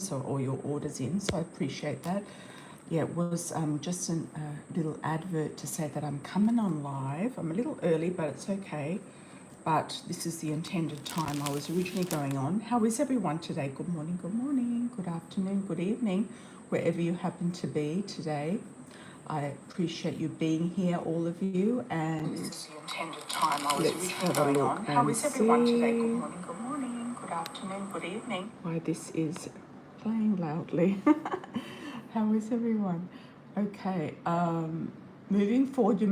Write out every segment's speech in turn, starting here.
or your orders in, so I appreciate that. Yeah, it was just a little advert to say that I'm coming on live. I'm a little early, but it's okay. But this is the intended time I was originally going on. How is everyone today? Good morning, good afternoon, good evening, wherever you happen to be today. I appreciate you being here, all of you, and this is the intended time I was originally going on. How is everyone today? Good morning, good afternoon, good evening. Why this is playing loudly. How is everyone? Okay, moving forward,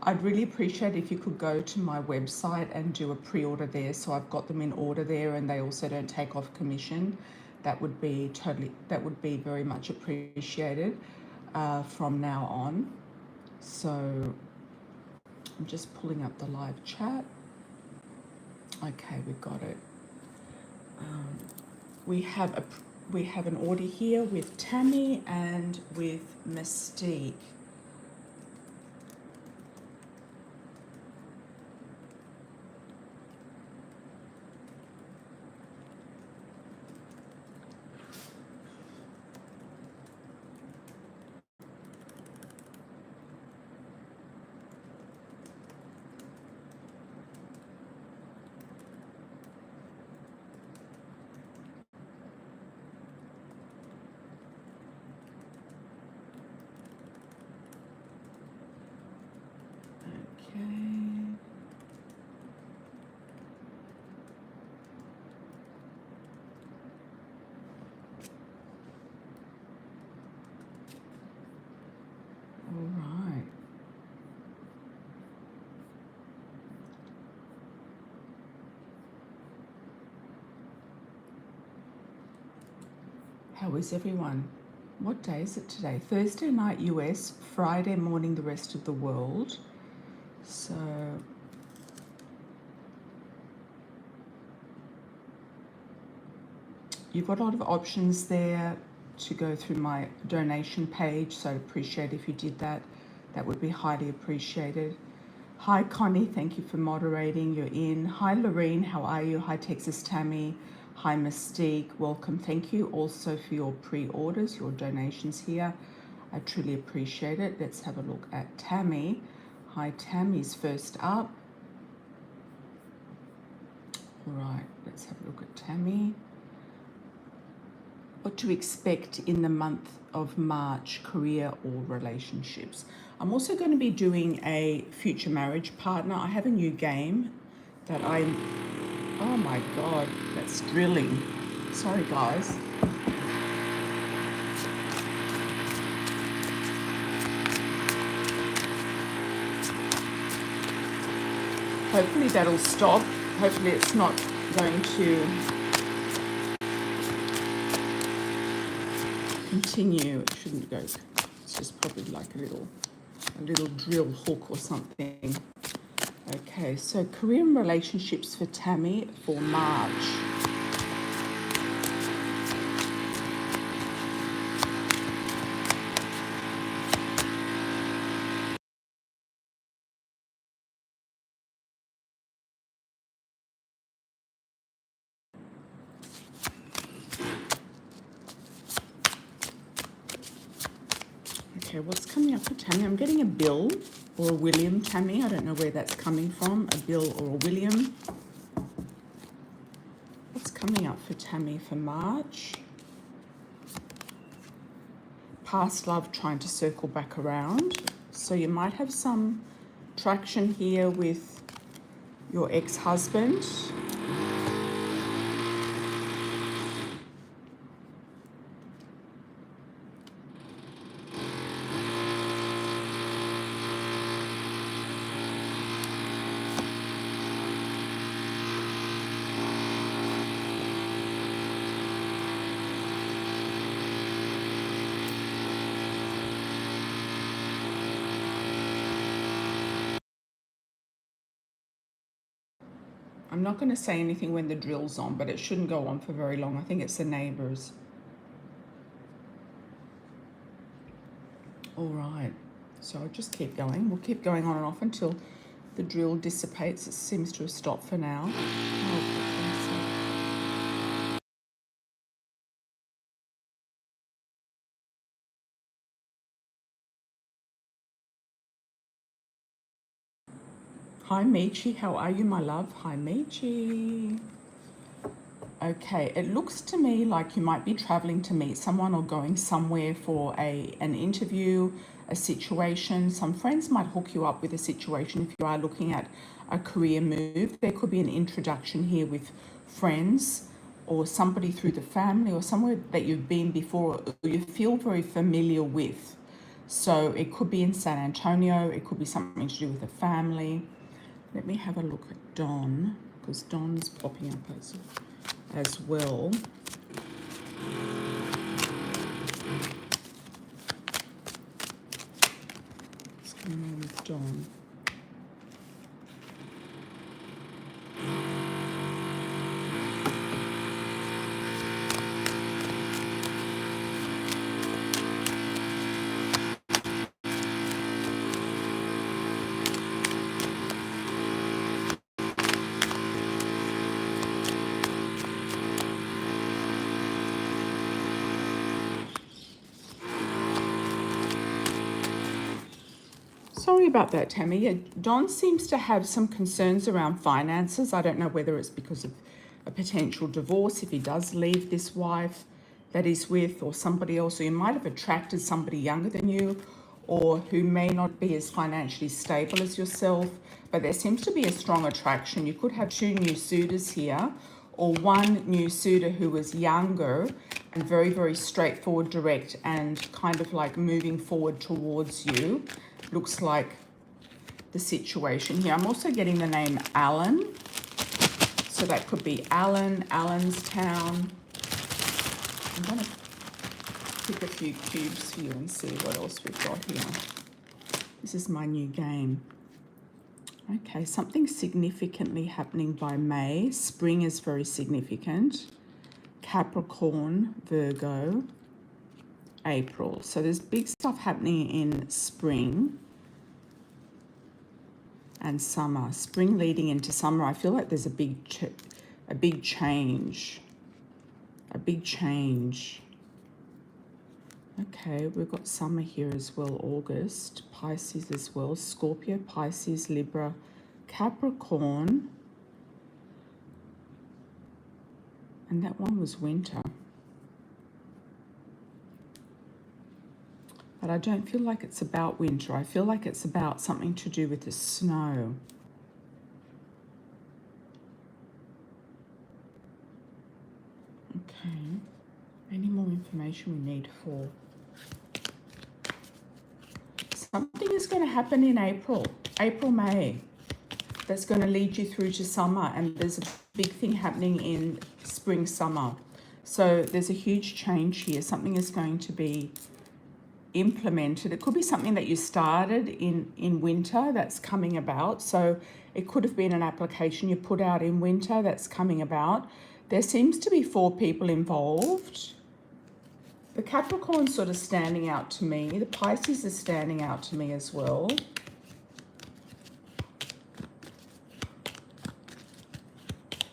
I'd really appreciate if you could go to my website and do a pre-order there, so I've got them in order there, and they also don't take off commission. That would be very much appreciated from now on. So I'm just pulling up the live chat. Okay, we've got it. We have an order here with Tammy and with Mystique. Okay. All right. How is everyone? What day is it today? Thursday night US, Friday morning the rest of the world. So you've got a lot of options there to go through my donation page, so I'd appreciate if you did that. That would be highly appreciated. Hi Connie, thank you for moderating. You're in. Hi Lorene, how are you? Hi Texas Tammy. Hi Mystique, welcome. Thank you also for your pre-orders, your donations here. I truly appreciate it. Let's have a look at Tammy. Hi, Tammy's first up. All right, let's have a look at Tammy. What to expect in the month of March, career or relationships. I'm also going to be doing a future marriage partner. I have a new game that oh my God, that's drilling. Sorry guys. Hopefully that'll stop. Hopefully it's not going to continue. It shouldn't go. It's just probably like a little drill hook or something. Okay, so career and relationships for Tammy for March. Okay, what's coming up for Tammy? I'm getting a Bill or a William, Tammy. I don't know where that's coming from, a Bill or a William. What's coming up for Tammy for March? Past love trying to circle back around. So you might have some traction here with your ex-husband. I'm not going to say anything when the drill's on, but it shouldn't go on for very long. I think it's the neighbours. All right, so I'll just keep going. We'll keep going on and off until the drill dissipates. It seems to have stopped for now. Oh, Hi, Michi. How are you, my love? Hi, Michi. Okay, it looks to me like you might be traveling to meet someone or going somewhere for an interview, a situation. Some friends might hook you up with a situation if you are looking at a career move. There could be an introduction here with friends or somebody through the family or somewhere that you've been before or you feel very familiar with. So it could be in San Antonio, it could be something to do with a family. Let me have a look at Don, because Don's popping up as well. What's going on with Don? Sorry about that, Tammy. Yeah, Don seems to have some concerns around finances. I don't know whether it's because of a potential divorce, if he does leave this wife that he's with, or somebody else, or you might have attracted somebody younger than you, or who may not be as financially stable as yourself, but there seems to be a strong attraction. You could have two new suitors here, or one new suitor who was younger and very, very straightforward, direct, and kind of like moving forward towards you. Looks like the situation here. I'm also getting the name Alan. So that could be Alan, Allenstown. I'm going to pick a few cubes for you and see what else we've got here. This is my new game. Okay, something significantly happening by May. Spring is very significant. Capricorn, Virgo, April. So there's big stuff happening in spring and summer. Spring leading into summer. I feel like there's a big change. A big change. Okay, we've got summer here as well, August. Pisces as well. Scorpio, Pisces, Libra, Capricorn. And that one was winter. But I don't feel like it's about winter. I feel like it's about something to do with the snow. Okay. Any more information we need for? Something is going to happen in April, May. That's going to lead you through to summer. And there's a big thing happening in spring, summer. So there's a huge change here. Something is going to be implemented. It could be something that you started in winter that's coming about. So it could have been an application you put out in winter that's coming about. There seems to be 4 people involved. The Capricorn's sort of standing out to me. The Pisces is standing out to me as well.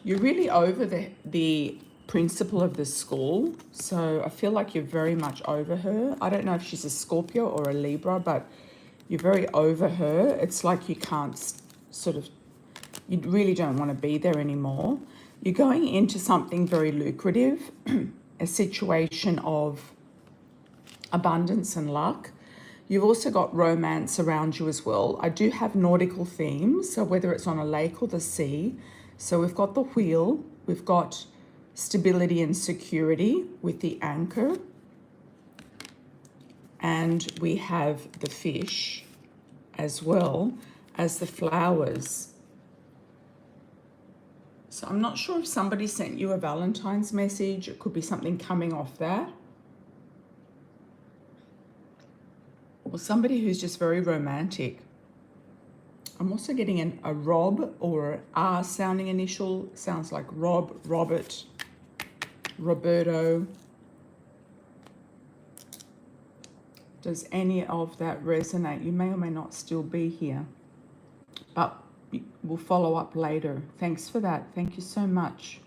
You're really over the principal of the school, so I feel like you're very much over her. I don't know if she's a Scorpio or a Libra, but you're very over her. It's like you can't you really don't want to be there anymore. You're going into something very lucrative, a situation of abundance and luck. You've also got romance around you as well. I do have nautical themes, so whether it's on a lake or the sea. So we've got the wheel, we've got stability and security with the anchor, and we have the fish as well as the flowers. So I'm not sure if somebody sent you a Valentine's message. It could be something coming off that. Or somebody who's just very romantic. I'm also getting a Rob or R sounding initial. Sounds like Rob, Robert, Roberto. Does any of that resonate? You may or may not still be here, but we'll follow up later. Thanks for that. Thank you so much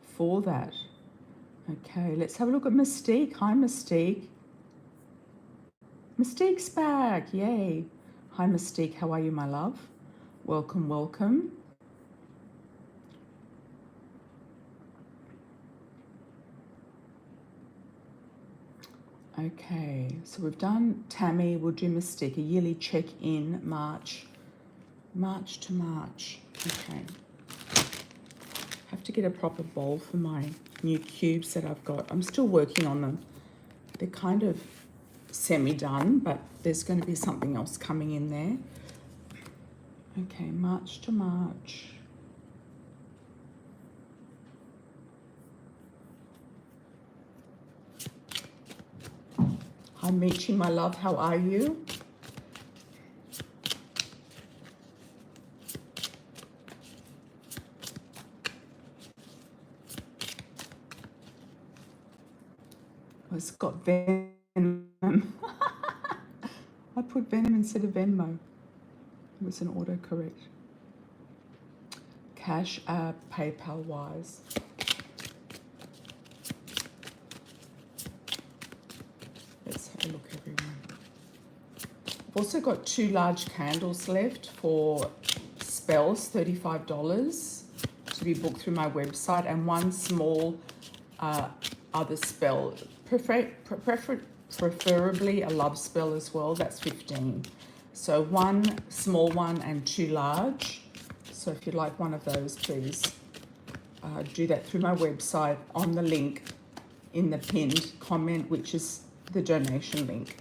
for that. Okay, let's have a look at Mystique. Hi, Mystique. Mystique's back. Yay. Hi, Mystique. How are you, my love? Welcome, welcome. Okay, so we've done Tammy, we'll do Mystique, a yearly check-in, March to March. Okay. Have to get a proper bowl for my new cubes that I've got. I'm still working on them. They're kind of semi-done, but there's going to be something else coming in there. Okay, March to March. Hi, Michi, my love. How are you? Oh, it's got Venom. I put Venom instead of Venmo. It was an autocorrect. Cash App, PayPal wise. Let's have a look, everyone. I've also got 2 large candles left for spells, $35 to be booked through my website, and 1 small other spell, preferably a love spell as well, that's $15. So 1 small one and 2 large. So if you'd like one of those, please do that through my website on the link in the pinned comment, which is the donation link.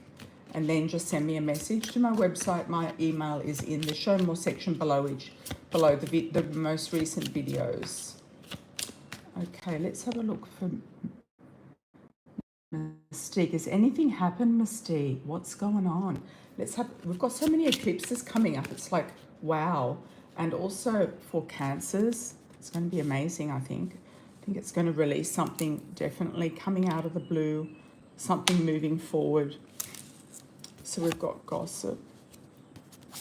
And then just send me a message to my website. My email is in the show more section below the most recent videos. Okay, let's have a look for Mystique. Has anything happened, Mystique? What's going on? We've got so many eclipses coming up. It's like, wow. And also for Cancers, it's going to be amazing, I think. I think it's going to release something definitely coming out of the blue, something moving forward. So we've got gossip. I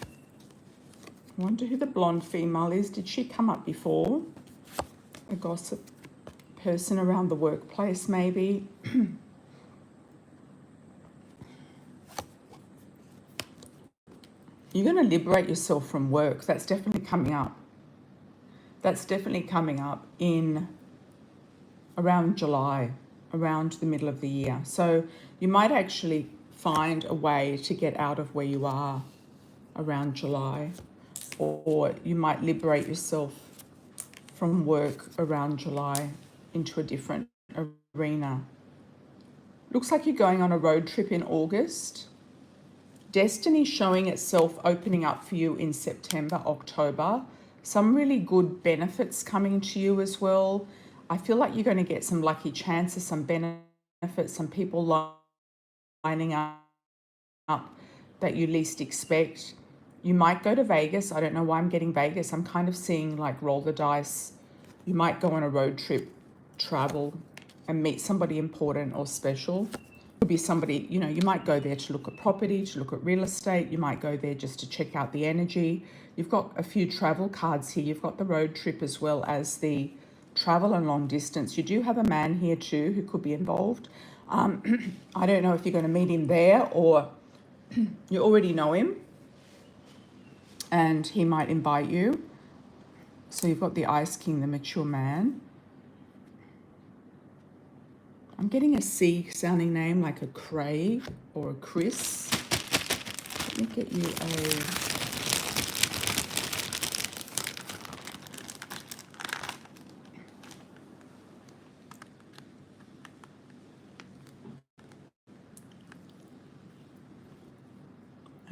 wonder who the blonde female is. Did she come up before? A gossip person around the workplace, maybe. You're going to liberate yourself from work. That's definitely coming up. That's definitely coming up in around July, around the middle of the year. So you might actually find a way to get out of where you are around July, or you might liberate yourself from work around July into a different arena. Looks like you're going on a road trip in August. Destiny showing itself opening up for you in September, October. Some really good benefits coming to you as well. I feel like you're going to get some lucky chances, some benefits, some people lining up that you least expect. You might go to Vegas. I don't know why I'm getting Vegas. I'm kind of seeing like roll the dice. You might go on a road trip, travel, and meet somebody important or special. Could be somebody, you know, you might go there to look at property, to look at real estate. You might go there just to check out the energy. You've got a few travel cards here. You've got the road trip as well as the travel and long distance. You do have a man here too who could be involved. I don't know if you're going to meet him there or you already know him and he might invite you. So you've got the Ice King, the mature man. I'm getting a C sounding name like a Craig or a Chris. Let me get you a...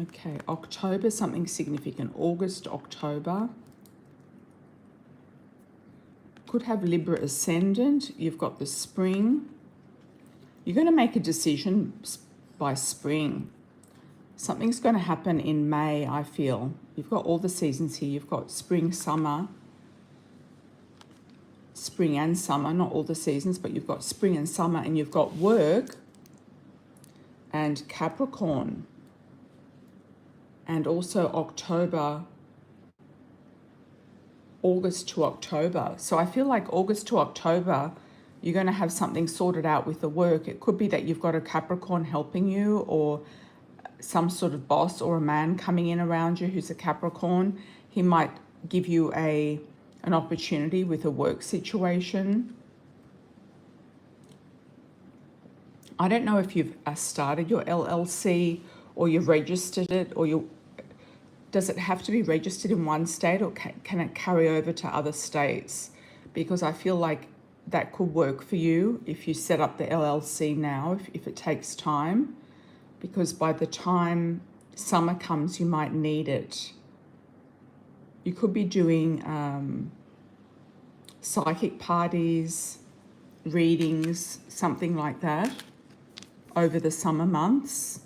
Okay, October, something significant. August, October. Could have Libra ascendant. You've got the spring. You're going to make a decision by spring. Something's going to happen in May, I feel. You've got all the seasons here. You've got spring, summer, spring and summer, not all the seasons, but you've got spring and summer, and you've got work and Capricorn. And also October, August to October. So I feel like August to October, you're going to have something sorted out with the work. It could be that you've got a Capricorn helping you or some sort of boss or a man coming in around you who's a Capricorn. He might give you an opportunity with a work situation. I don't know if you've started your LLC or you've registered it, or does it have to be registered in one state, or can it carry over to other states? Because I feel like that could work for you if you set up the LLC now, if it takes time, because by the time summer comes, you might need it. You could be doing psychic parties, readings, something like that over the summer months.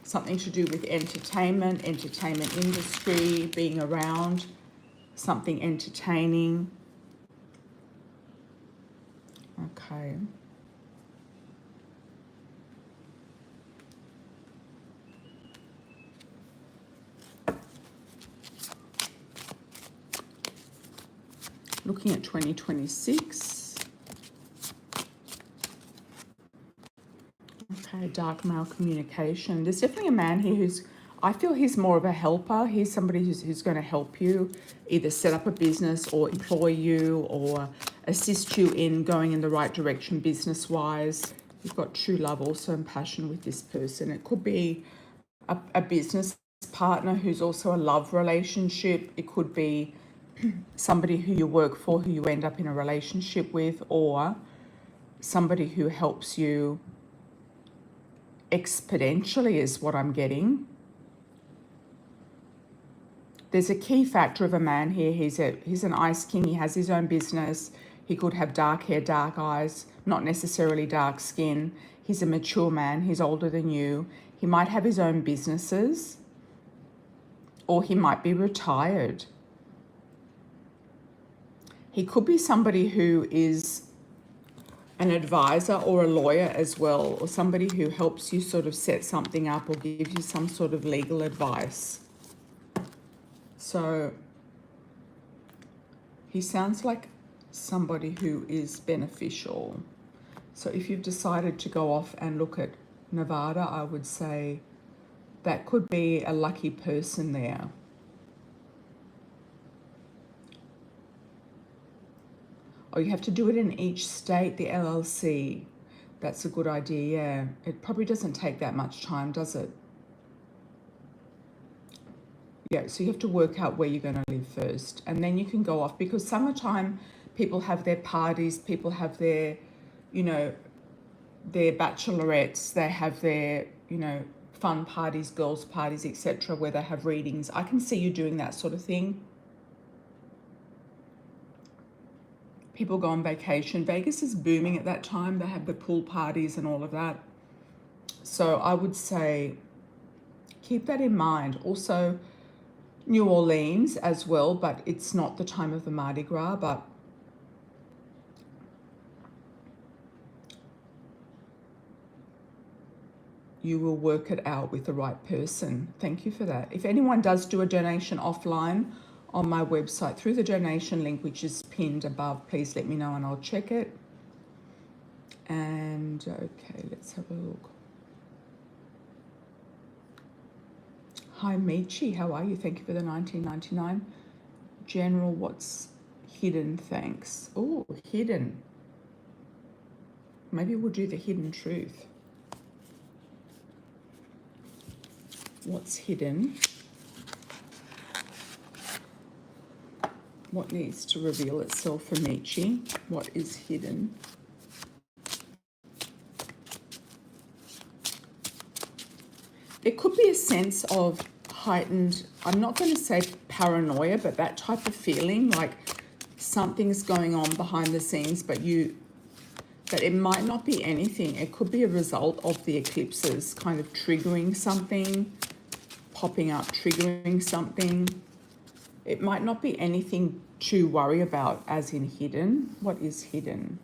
Something to do with entertainment industry, being around something entertaining. Okay. Looking at 2026. Okay, dark male communication. There's definitely a man here who's, I feel he's more of a helper. He's somebody who's going to help you either set up a business or employ you or assist you in going in the right direction business-wise. You've got true love also and passion with this person. It could be a business partner who's also a love relationship. It could be somebody who you work for, who you end up in a relationship with, or somebody who helps you exponentially is what I'm getting. There's a key factor of a man here. He's an ice king. He has his own business. He could have dark hair, dark eyes, not necessarily dark skin. He's a mature man. He's older than you. He might have his own businesses, or he might be retired. He could be somebody who is an advisor or a lawyer as well, or somebody who helps you sort of set something up or gives you some sort of legal advice. So he sounds like somebody who is beneficial. So if you've decided to go off and look at Nevada, I would say that could be a lucky person there. Or you have to do it in each state, the LLC. That's a good idea, yeah. It probably doesn't take that much time, does it? Yeah, so you have to work out where you're going to live first. And then you can go off, because summertime, people have their parties, people have their, you know, their bachelorettes, they have their, you know, fun parties, girls' parties, etc., where they have readings. I can see you doing that sort of thing. People go on vacation. Vegas is booming at that time. They have the pool parties and all of that. So I would say keep that in mind. Also, New Orleans as well, but it's not the time of the Mardi Gras, but you will work it out with the right person. Thank you for that. If anyone does do a donation offline on my website through the donation link, which is pinned above, please let me know and I'll check it. And okay, let's have a look. Hi Michi, how are you? Thank you for the 1999. General, what's hidden? Thanks. Oh, hidden. Maybe we'll do the hidden truth. What's hidden? What needs to reveal itself for Michi? What is hidden? There could be a sense of heightened, I'm not going to say paranoia, but that type of feeling like something's going on behind the scenes, but it might not be anything. It could be a result of the eclipses kind of triggering something, popping up, triggering something. It might not be anything to worry about as in hidden. What is hidden?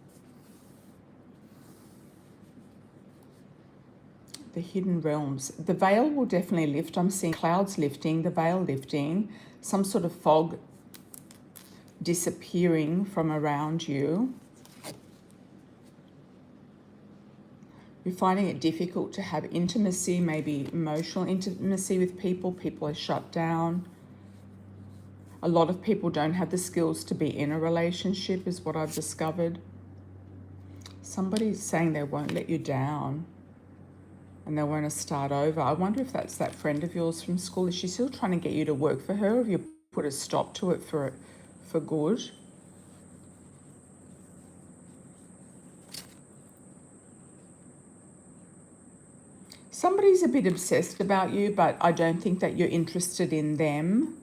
The hidden realms. The veil will definitely lift. I'm seeing clouds lifting, the veil lifting, some sort of fog disappearing from around you. You're finding it difficult to have intimacy, maybe emotional intimacy with people. People are shut down. A lot of people don't have the skills to be in a relationship, is what I've discovered. Somebody's saying they won't let you down and they want to start over. I wonder if that's that friend of yours from school. Is she still trying to get you to work for her, or have you put a stop to it for good? Somebody's a bit obsessed about you, but I don't think that you're interested in them.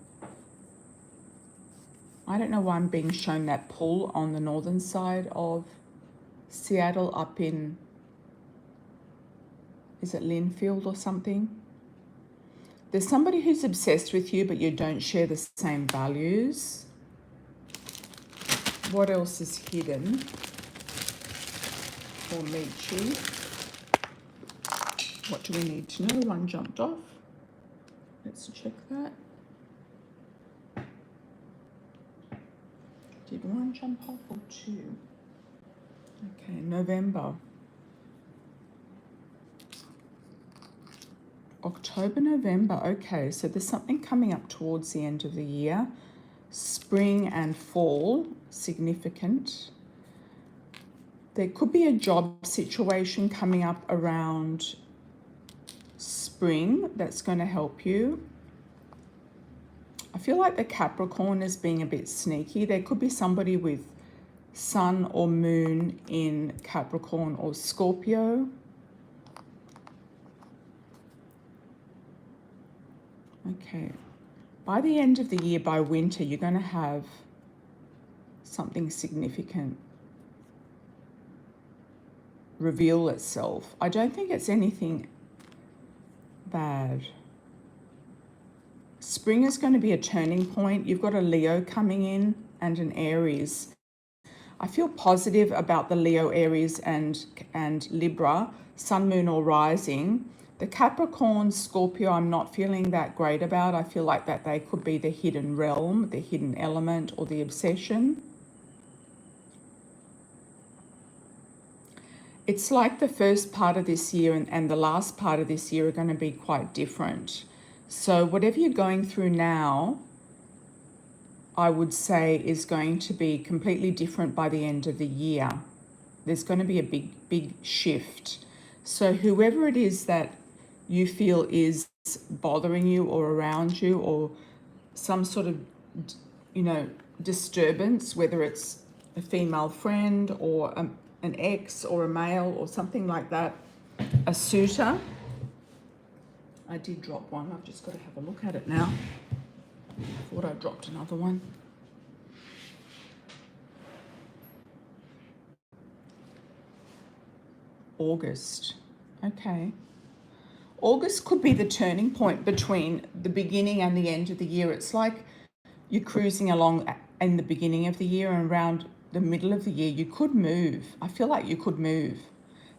I don't know why I'm being shown that pull on the northern side of Seattle up in, is it Linfield or something? There's somebody who's obsessed with you, but you don't share the same values. What else is hidden for Michi? What do we need to know? One jumped off. Let's check that. Did one jump off or two? Okay, November. October, November. Okay, so there's something coming up towards the end of the year. Spring and fall, significant. There could be a job situation coming up around spring that's going to help you. I feel like the Capricorn is being a bit sneaky. There could be somebody with Sun or Moon in Capricorn or Scorpio. Okay. By the end of the year, by winter, you're going to have something significant reveal itself. I don't think it's anything bad. Spring is going to be a turning point. You've got a Leo coming in and an Aries. I feel positive about the Leo, Aries and Libra, Sun, Moon or Rising. The Capricorn, Scorpio, I'm not feeling that great about. I feel like that they could be the hidden realm, the hidden element or the obsession. It's like the first part of this year and the last part of this year are going to be quite different. So whatever you're going through now, I would say is going to be completely different by the end of the year. There's going to be a big shift. So whoever it is that you feel is bothering you or around you, or some sort of, disturbance, whether it's a female friend or an ex or a male or something like that, a suitor. I did drop one. I've just got to have a look at it now. I thought I dropped another one. August. Okay. August could be the turning point between the beginning and the end of the year. It's like you're cruising along in the beginning of the year, and around the middle of the year, you could move. I feel like you could move.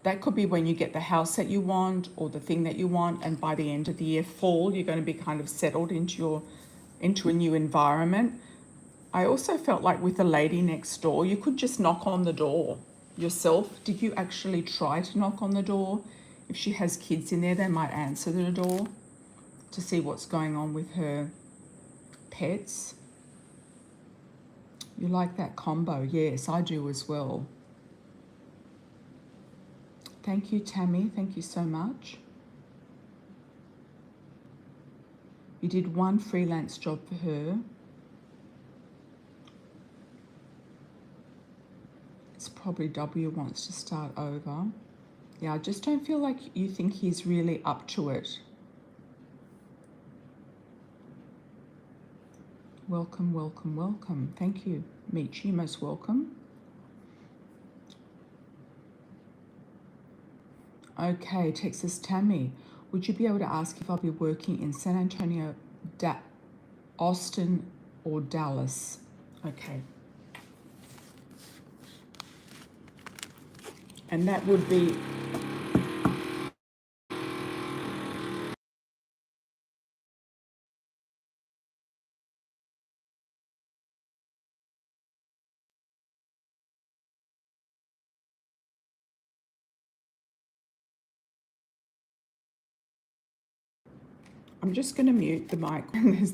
That could be when you get the house that you want or the thing that you want, and by the end of the year, fall, you're going to be kind of settled into a new environment. I also felt like with the lady next door, you could just knock on the door yourself. Did you actually try to knock on the door? If she has kids in there, they might answer the door to see what's going on with her pets. You like that combo? Yes, I do as well. Thank you, Tammy. Thank you so much. You did one freelance job for her. It's probably W wants to start over. Yeah, I just don't feel like you think he's really up to it. Welcome, welcome, welcome. Thank you, Michi, most welcome. Okay, Texas Tammy, would you be able to ask if I'll be working in San Antonio, Austin, or Dallas? Okay. And that would be I'm just going to mute the mic when there's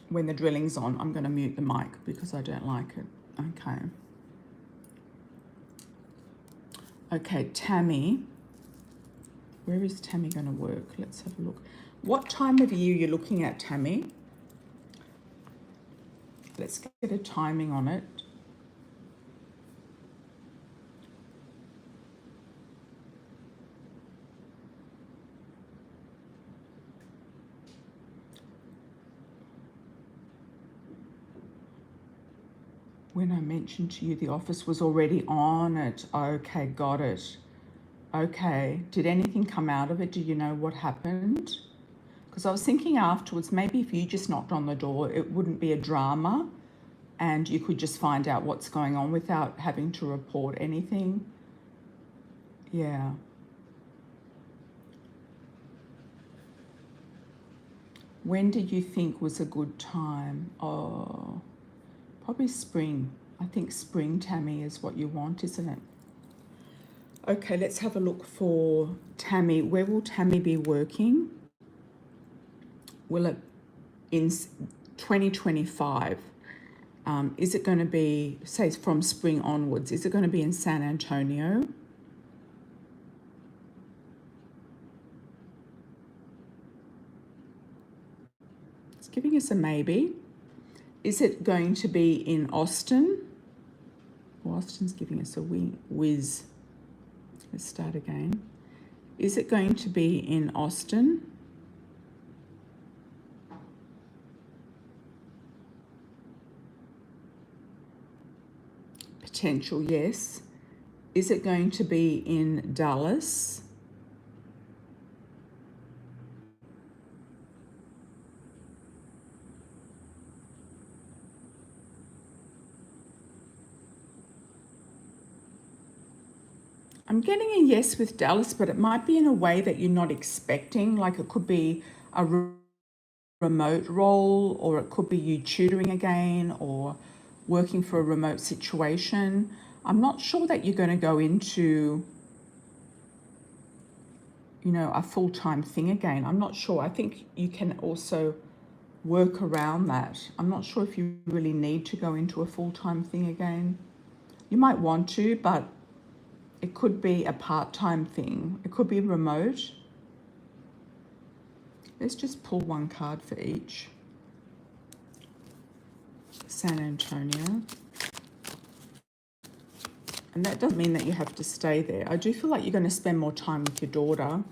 when the drilling's on, I'm going to mute the mic because I don't like it. Okay. Okay, Tammy. Where is Tammy going to work? Let's have a look. What time of year are you looking at, Tammy? Let's get a timing on it. When I mentioned to you the office was already on it. Okay, got it. Okay, did anything come out of it? Do you know what happened? Because I was thinking afterwards, maybe if you just knocked on the door, it wouldn't be a drama and you could just find out what's going on without having to report anything. Yeah. When did you think was a good time? Oh, probably spring. I think spring, Tammy, is what you want, isn't it? Okay, let's have a look for Tammy. Where will Tammy be working? Will it in 2025? Is it going to be, say, from spring onwards, is it going to be in San Antonio? It's giving us a maybe. Is it going to be in Austin? Well, Austin's giving us a whiz. Let's start again. Is it going to be in Austin? Potential, yes. Is it going to be in Dallas? I'm getting a yes with Dallas, but it might be in a way that you're not expecting. Like it could be a remote role, or it could be you tutoring again, or working for a remote situation. I'm not sure that you're going to go into, you know, a full-time thing again. I'm not sure. I think you can also work around that. I'm not sure if you really need to go into a full-time thing again. You might want to, but it could be a part-time thing. It could be remote. Let's just pull one card for each. San Antonio. And that doesn't mean that you have to stay there. I do feel like you're going to spend more time with your daughter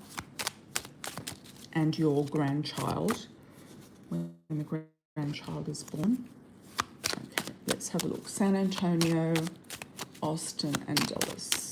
and your grandchild when the grandchild is born. Okay, let's have a look. San Antonio, Austin, and Dallas.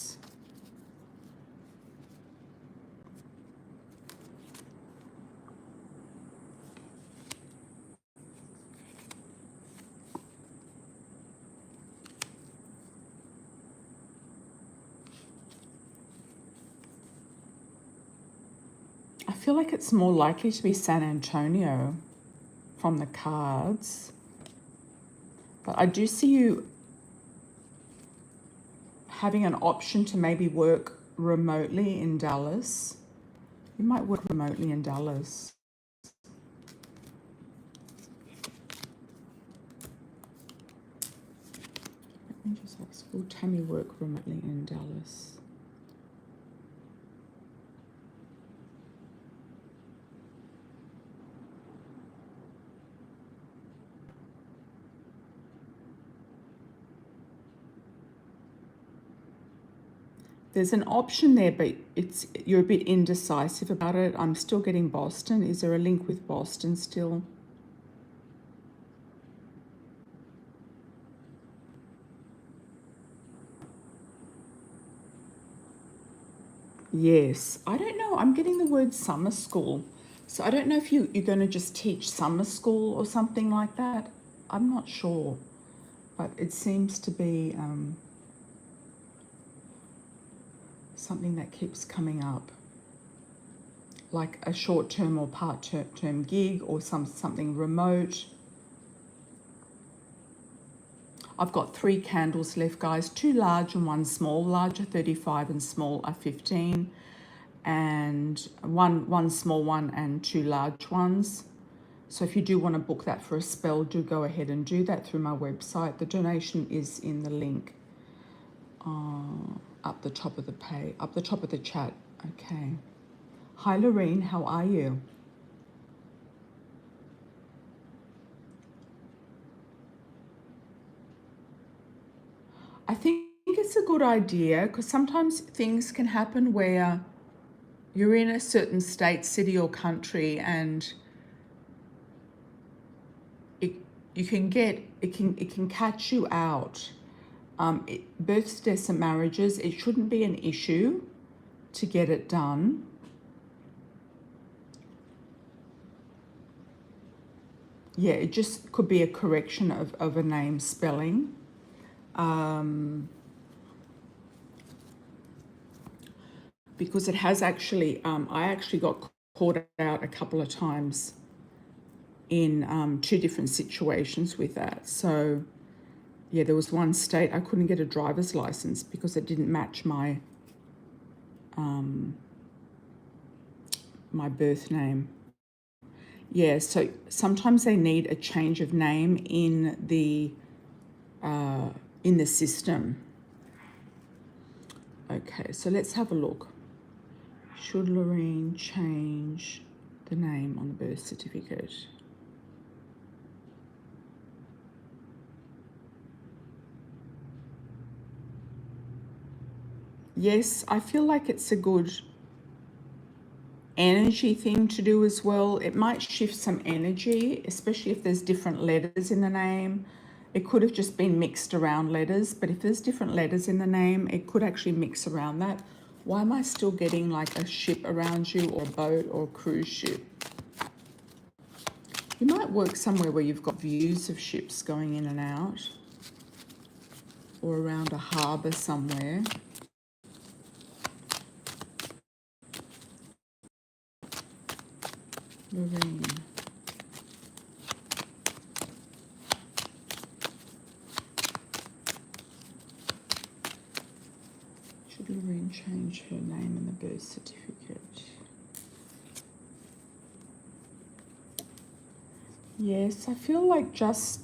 I feel like it's more likely to be San Antonio from the cards. But I do see you having an option to maybe work remotely in Dallas. You might work remotely in Dallas. Let me just ask, will Tammy work remotely in Dallas? There's an option there, but you're a bit indecisive about it. I'm still getting Boston. Is there a link with Boston still? Yes. I don't know. I'm getting the word summer school. So I don't know if you're going to just teach summer school or something like that. I'm not sure. But it seems to be something that keeps coming up, like a short-term or part-term gig or something remote. I've got 3 candles left, guys, 2 large and 1 small. Large are 35 and small are 15, and one small one and 2 large ones. So if you do want to book that for a spell, do go ahead and do that through my website. The donation is in the link up the top of the page, up the top of the chat. Okay. Hi, Lorene. How are you? I think it's a good idea because sometimes things can happen where you're in a certain state, city, or country, and it can catch you out. Births, deaths, and marriages, it shouldn't be an issue to get it done. Yeah, it just could be a correction of a name spelling. Because it has actually, I actually got caught out a couple of times in 2 different situations with that. So yeah, there was one state I couldn't get a driver's license because it didn't match my my birth name. Yeah, so sometimes they need a change of name in the system. Okay, so let's have a look. Should Lorene change the name on the birth certificate? Yes, I feel like it's a good energy thing to do as well. It might shift some energy, especially if there's different letters in the name. It could have just been mixed around letters, but if there's different letters in the name, it could actually mix around that. Why am I still getting like a ship around you, or a boat, or a cruise ship? You might work somewhere where you've got views of ships going in and out, or around a harbour somewhere. Lorene. Should Lorene change her name in the birth certificate? Yes, I feel like just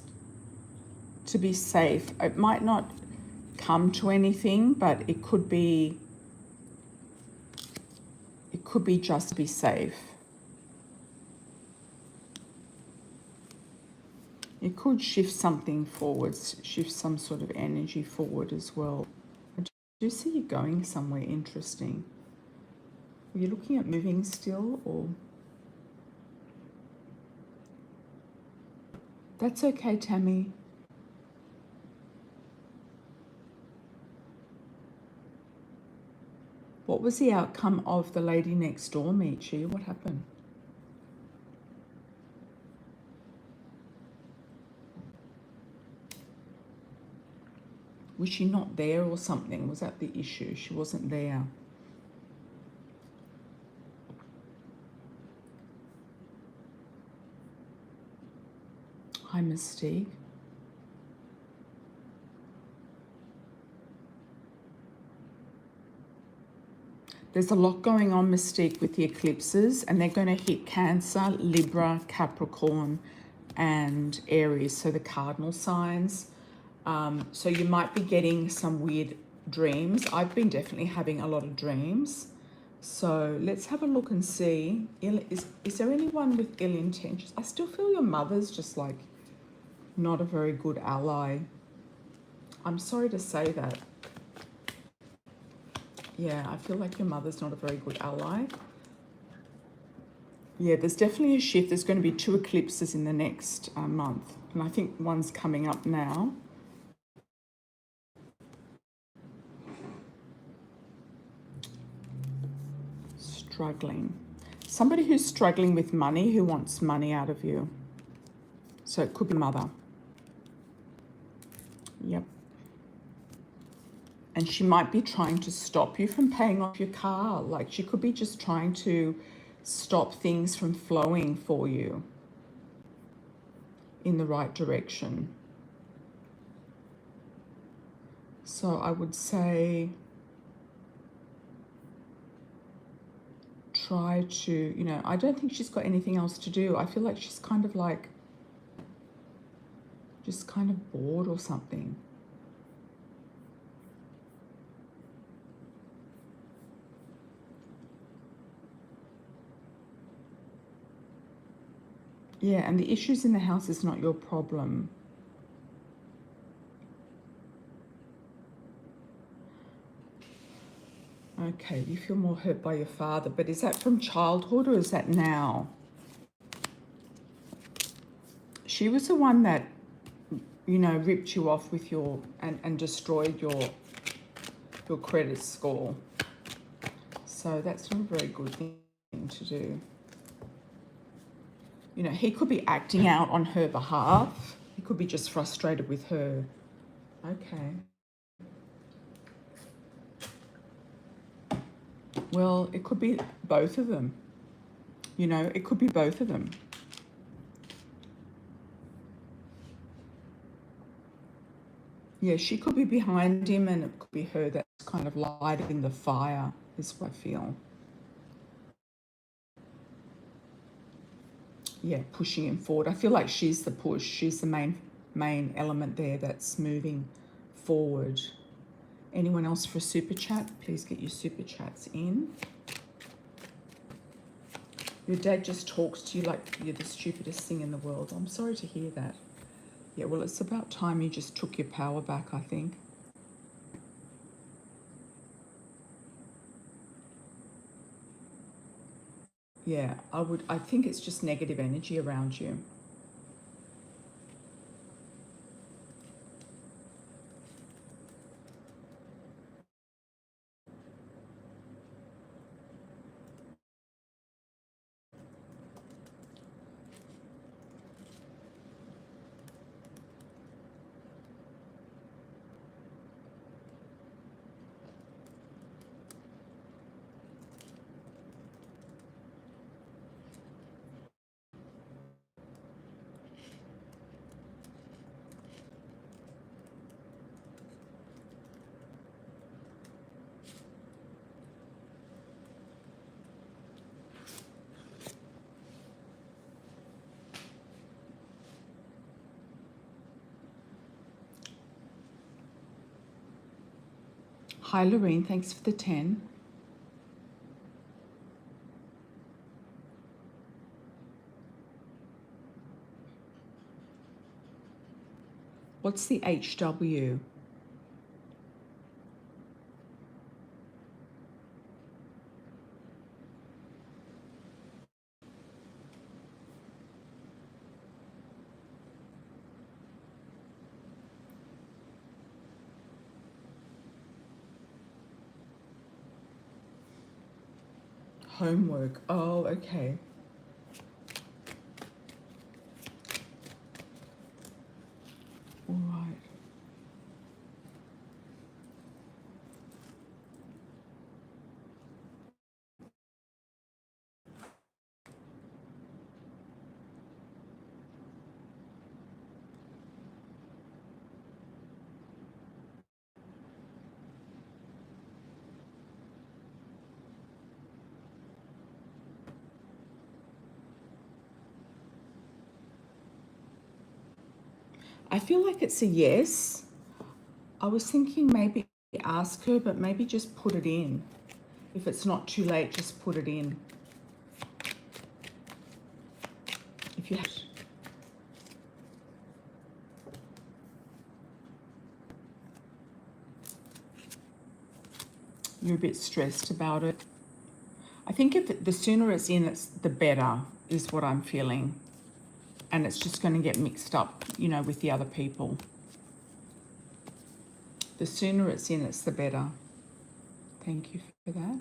to be safe. It might not come to anything, but it could be just to be safe. It could shift something forwards, shift some sort of energy forward as well. I do see you going somewhere interesting. Are you looking at moving still, or? That's okay, Tammy. What was the outcome of the lady next door, Michi? What happened? Was she not there or something? Was that the issue? She wasn't there. Hi, Mystique. There's a lot going on, Mystique, with the eclipses, and they're going to hit Cancer, Libra, Capricorn, and Aries, so the cardinal signs. So you might be getting some weird dreams. I've been definitely having a lot of dreams. So let's have a look and see. Is there anyone with ill intentions? I still feel your mother's just like not a very good ally. I'm sorry to say that. Yeah, I feel like your mother's not a very good ally. Yeah, there's definitely a shift. There's going to be 2 eclipses in the next month. And I think one's coming up now. Struggling. Somebody who's struggling with money, who wants money out of you. So it could be mother. Yep. And she might be trying to stop you from paying off your car. Like, she could be just trying to stop things from flowing for you in the right direction. So I would say try to, you know, I don't think she's got anything else to do. I feel like she's kind of like, just kind of bored or something. Yeah, and the issues in the house is not your problem. Okay, you feel more hurt by your father, but is that from childhood or is that now? She was the one that, you know, ripped you off with your, and destroyed your credit score. So that's not a very good thing to do. You know, he could be acting out on her behalf. He could be just frustrated with her. Okay. Well, it could be both of them. You know, it could be both of them. Yeah, she could be behind him and it could be her that's kind of lighting the fire, is what I feel. Yeah, pushing him forward. I feel like she's the push. She's the main element there that's moving forward. Anyone else for a super chat? Please get your super chats in. Your dad just talks to you like you're the stupidest thing in the world. I'm sorry to hear that. Yeah, well, it's about time you just took your power back, I think. Yeah, I think it's just negative energy around you. Hi, Lorene. Thanks for the 10. What's the HW? Homework. Oh, okay. All right. I feel like it's a yes. I was thinking maybe ask her, but maybe just put it in. If it's not too late, just put it in. If you have... You're a bit stressed about it. I think the sooner it's in, it's the better, is what I'm feeling. And it's just going to get mixed up, you know, with the other people. The sooner it's in, it's the better. Thank you for that.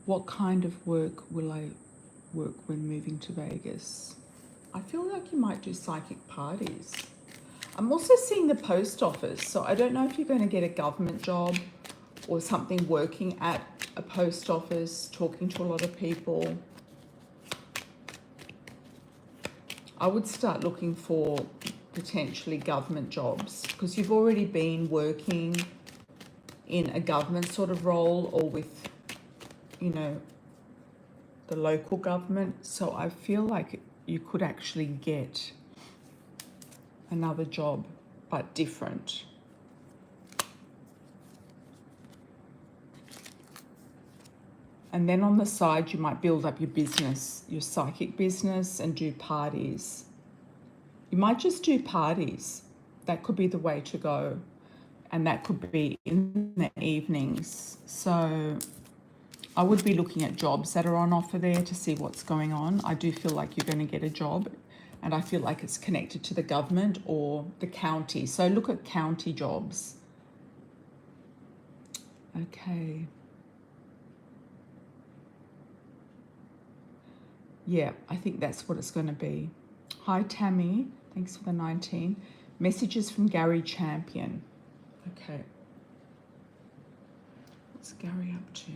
What kind of work will I work when moving to Vegas? I feel like you might do psychic parties. I'm also seeing the post office, so I don't know if you're going to get a government job or something working at a post office, talking to a lot of people. I would start looking for potentially government jobs because you've already been working in a government sort of role or with, you know, the local government. So I feel like you could actually get another job, but different. And then on the side, you might build up your business, your psychic business, and do parties. You might just do parties. That could be the way to go. And that could be in the evenings. So I would be looking at jobs that are on offer there to see what's going on. I do feel like you're going to get a job, and I feel like it's connected to the government or the county. So look at county jobs. Okay. Yeah, I think that's what it's going to be. Hi, Tammy. Thanks for the 19. Messages from Gary Champion. Okay. What's Gary up to?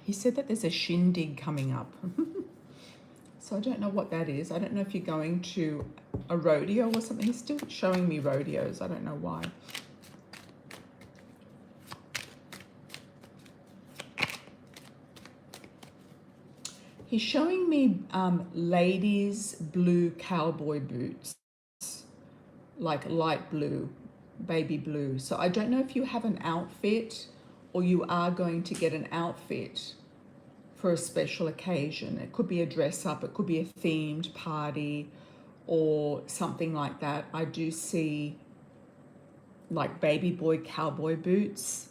He said that there's a shindig coming up. So I don't know what that is. I don't know if you're going to a rodeo or something. He's still showing me rodeos. I don't know why. He's showing me ladies' blue cowboy boots, like light blue, baby blue. So I don't know if you have an outfit or you are going to get an outfit for a special occasion. It could be a dress up, it could be a themed party or something like that. I do see like baby boy cowboy boots.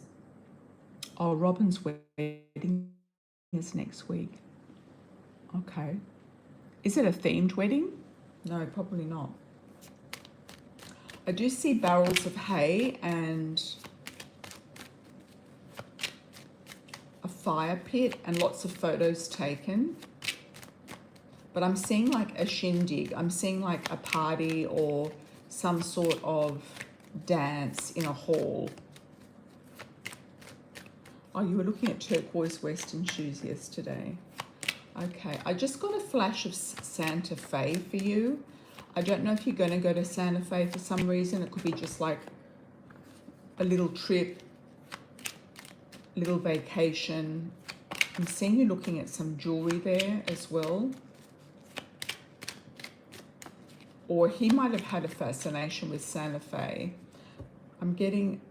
Oh, Robin's wedding is next week. Okay. Is it a themed wedding? No, probably not. I do see barrels of hay and a fire pit and lots of photos taken. But I'm seeing like a shindig. I'm seeing like a party or some sort of dance in a hall. Oh, you were looking at turquoise Western shoes yesterday. Okay, I just got a flash of Santa Fe for you. I don't know if you're going to go to Santa Fe for some reason. It could be just like a little trip, little vacation. I'm seeing you looking at some jewelry there as well. Or he might have had a fascination with Santa Fe. I'm getting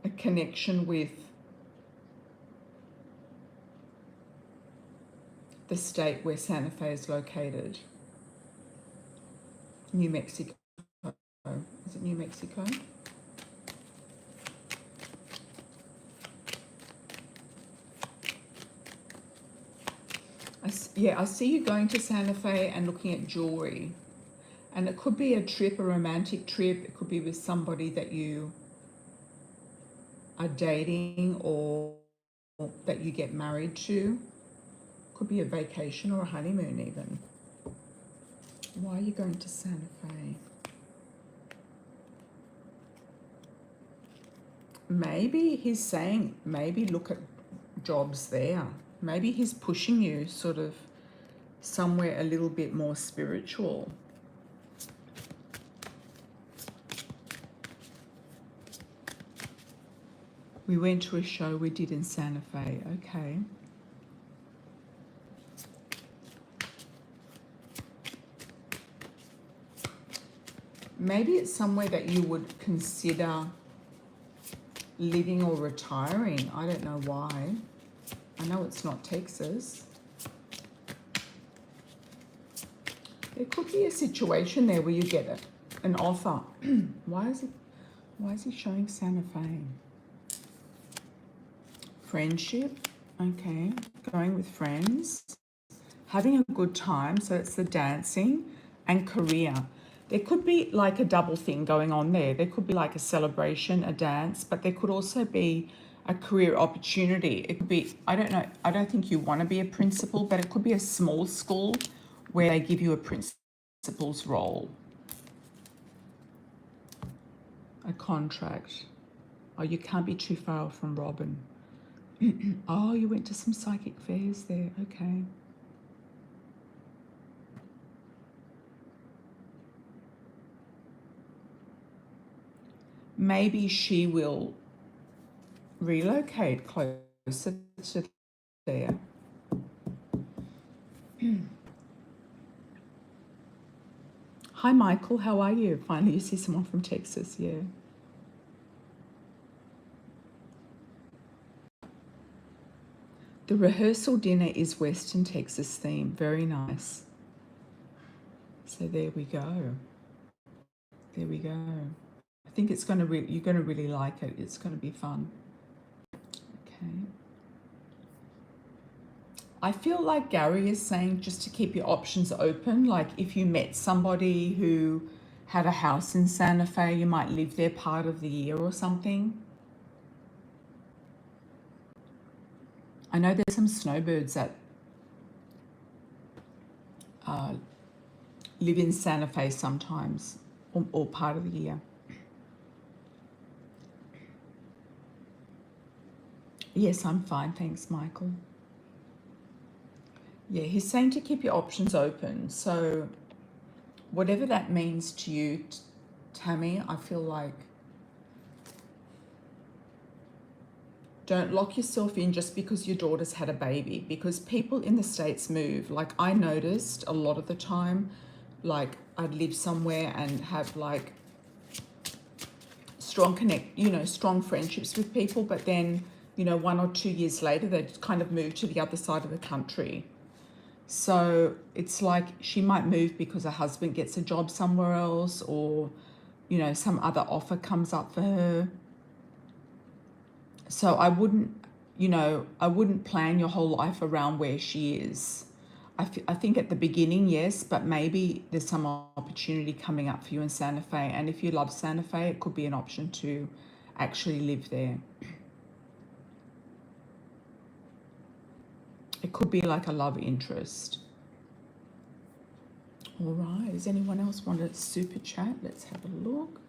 a connection with the state where Santa Fe is located. New Mexico. Is it New Mexico? I see you going to Santa Fe and looking at jewelry. And it could be a trip, a romantic trip. It could be with somebody that you are dating or that you get married to. Could be a vacation or a honeymoon even. Why are you going to Santa Fe? Maybe he's saying, maybe look at jobs there. Maybe he's pushing you sort of somewhere a little bit more spiritual. We went to a show we did in Santa Fe. Okay. Maybe it's somewhere that you would consider living or retiring. I don't know why. I know it's not Texas. There could be a situation there where you get an offer. Why is he showing Santa Fe? Friendship. Okay. Going with friends. Having a good time. So it's the dancing and career. There could be like a double thing going on there. There could be like a celebration, a dance, but there could also be a career opportunity. It could be, I don't know, I don't think you want to be a principal, but it could be a small school where they give you a principal's role. A contract. Oh, you can't be too far from Robin. Oh, you went to some psychic fairs there. Okay. maybe she will relocate closer to there. Hi, Michael. How are you? Finally, you see someone from Texas. Yeah. The rehearsal dinner is Western Texas theme. Very nice. So there we go. There we go. I think it's going to you're going to really like it. It's going to be fun. Okay. I feel like Gary is saying just to keep your options open. Like if you met somebody who had a house in Santa Fe, you might live there part of the year or something. I know there's some snowbirds that live in Santa Fe sometimes or part of the year. Yes, I'm fine. Thanks, Michael. Yeah, he's saying to keep your options open. So whatever that means to you, Tammy, I feel like don't lock yourself in just because your daughter's had a baby, because people in the States move. Like I noticed a lot of the time, like I'd live somewhere and have like strong friendships with people, but then, 1 or 2 years later, they'd kind of move to the other side of the country. So it's like she might move because her husband gets a job somewhere else, or, some other offer comes up for her. So I wouldn't plan your whole life around where she is. I think at the beginning, yes, but maybe there's some opportunity coming up for you in Santa Fe. And if you love Santa Fe, it could be an option to actually live there. It could be like a love interest. All right, does anyone else want to super chat? Let's have a look.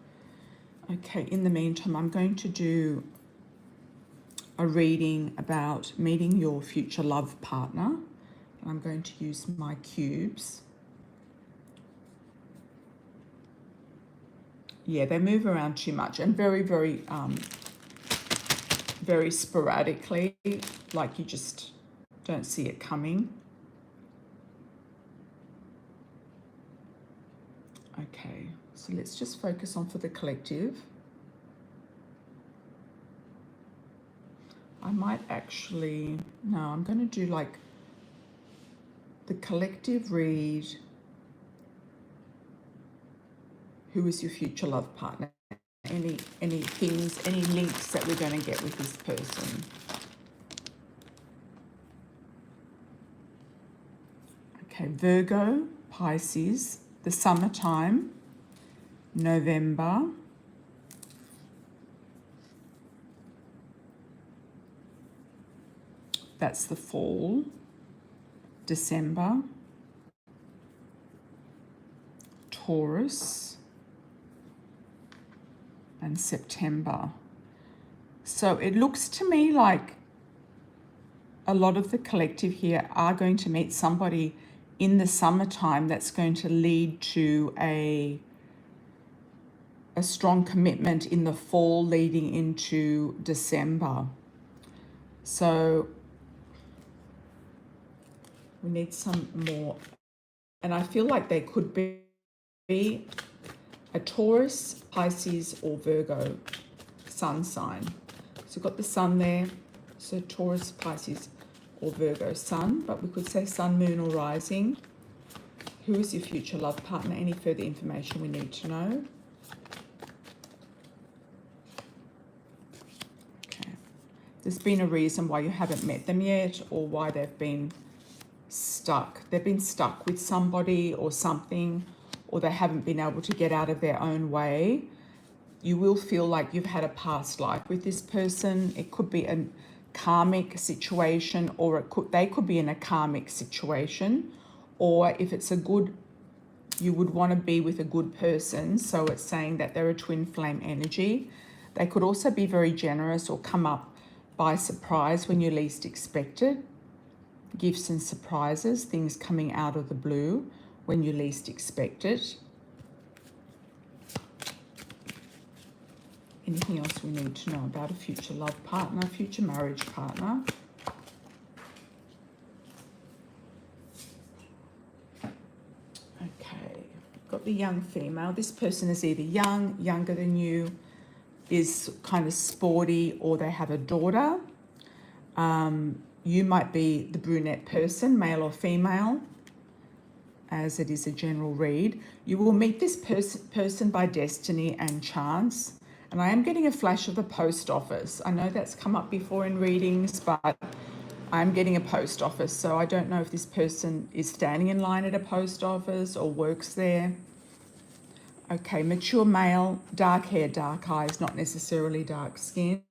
Okay, in the meantime, I'm going to do a reading about meeting your future love partner. I'm going to use my cubes. Yeah, they move around too much and very, very, very sporadically, like you just don't see it coming. Okay, so let's just focus on for the collective. I might actually, no, I'm going to do like the collective read. Who is your future love partner? Any things, any links that we're going to get with this person? Okay, Virgo, Pisces, the summertime, November, that's the fall, December, Taurus, and September. So it looks to me like a lot of the collective here are going to meet somebody in the summertime that's going to lead to a strong commitment in the fall leading into December. So we need some more. And I feel like they could be a Taurus, Pisces, or Virgo sun sign. So we've got the sun there. So Taurus, Pisces, or Virgo sun. But we could say sun, moon, or rising. Who is your future love partner? Any further information we need to know? Okay. There's been a reason why you haven't met them yet, or why they've been stuck. They've been stuck with somebody or something, or they haven't been able to get out of their own way. You will feel like you've had a past life with this person. It could be a karmic situation, or they could be in a karmic situation, or if it's you would want to be with a good person. So it's saying that they're a twin flame energy. They could also be very generous or come up by surprise when you least expect it. Gifts and surprises, things coming out of the blue when you least expect it. Anything else we need to know about a future love partner, future marriage partner? Okay, got the young female. This person is either young, younger than you, is kind of sporty, or they have a daughter. You might be the brunette person, male or female, as it is a general read. You will meet this person by destiny and chance. And I am getting a flash of the post office. I know that's come up before in readings, but I'm getting a post office. So I don't know if this person is standing in line at a post office or works there. Okay, mature male, dark hair, dark eyes, not necessarily dark skin.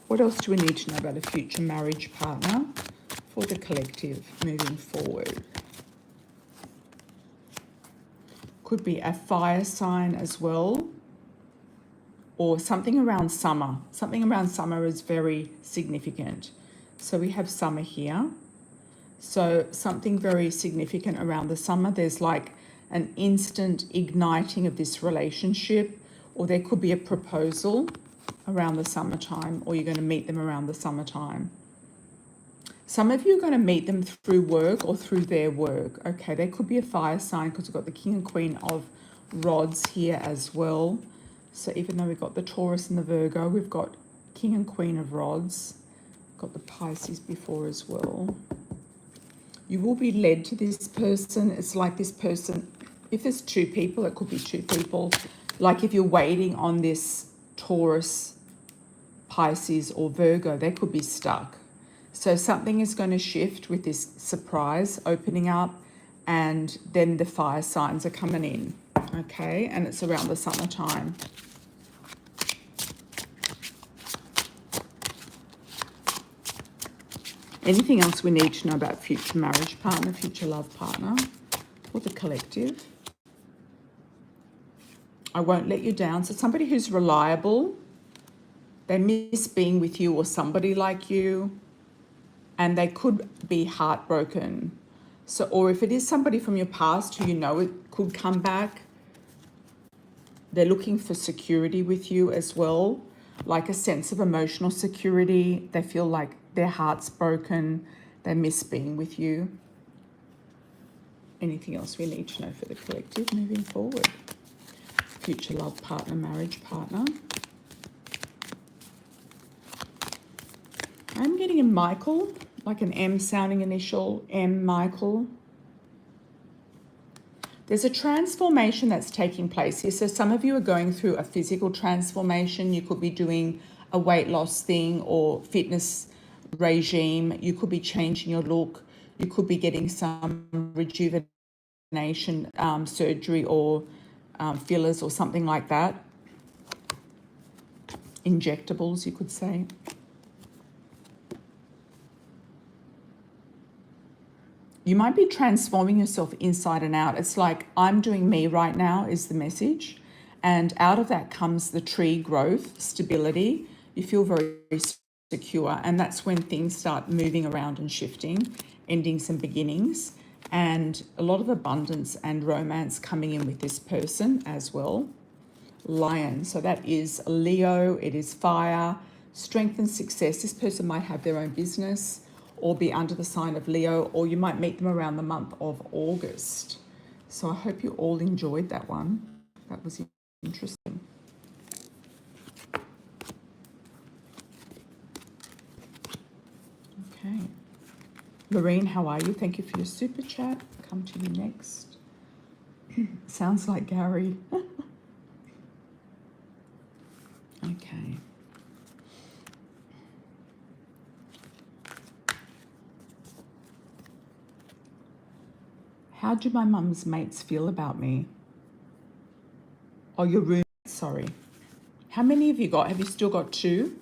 What else do we need to know about a future marriage partner for the collective moving forward? Could be a fire sign as well, or something around summer. Something around summer is very significant. So we have summer here. So something very significant around the summer. There's like an instant igniting of this relationship, or there could be a proposal around the summertime, or you're going to meet them around the summertime. Some of you are going to meet them through work or through their work. Okay, there could be a fire sign because we've got the King and Queen of Rods here as well. So even though we've got the Taurus and the Virgo, we've got King and Queen of Rods. Got the Pisces before as well. You will be led to this person. It's like this person, if there's two people, it could be two people. Like if you're waiting on this Taurus, Pisces or Virgo, they could be stuck. So something is going to shift with this surprise opening up, and then the fire signs are coming in. Okay, and it's around the summertime. Anything else we need to know about future marriage partner, future love partner, or the collective? I won't let you down. So somebody who's reliable, they miss being with you or somebody like you, and they could be heartbroken. So, or if it is somebody from your past who you know it could come back, they're looking for security with you as well, like a sense of emotional security. They feel like their heart's broken. They miss being with you. Anything else we need to know for the collective moving forward? Future love partner, marriage partner. I'm getting a Michael, like an M sounding initial, M Michael. There's a transformation that's taking place here. So some of you are going through a physical transformation. You could be doing a weight loss thing or fitness regime. You could be changing your look. You could be getting some rejuvenation surgery or fillers or something like that. Injectables, you could say. You might be transforming yourself inside and out. It's like, I'm doing me right now is the message. And out of that comes the tree growth, stability. You feel very secure. And that's when things start moving around and shifting, endings and beginnings. And a lot of abundance and romance coming in with this person as well. Lion. So that is Leo. It is fire, strength and success. This person might have their own business or be under the sign of Leo, or you might meet them around the month of August. So I hope you all enjoyed that one. That was interesting. Okay. Lorene, how are you? Thank you for your super chat. Come to you next. Sounds like Gary. Okay. How do my mum's mates feel about me? Oh, your roommates, sorry. How many have you got? Have you still got 2?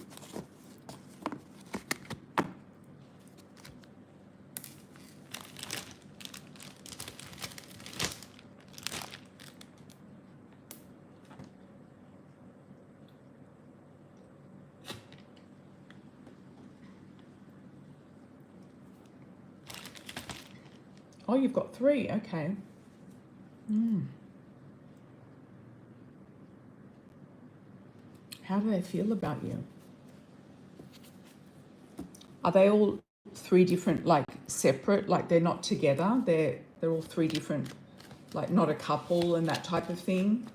Oh, you've got 3. Okay. How do they feel about you? Are they all 3 different, like separate, like they're not together? They're all 3 different, like not a couple and that type of thing?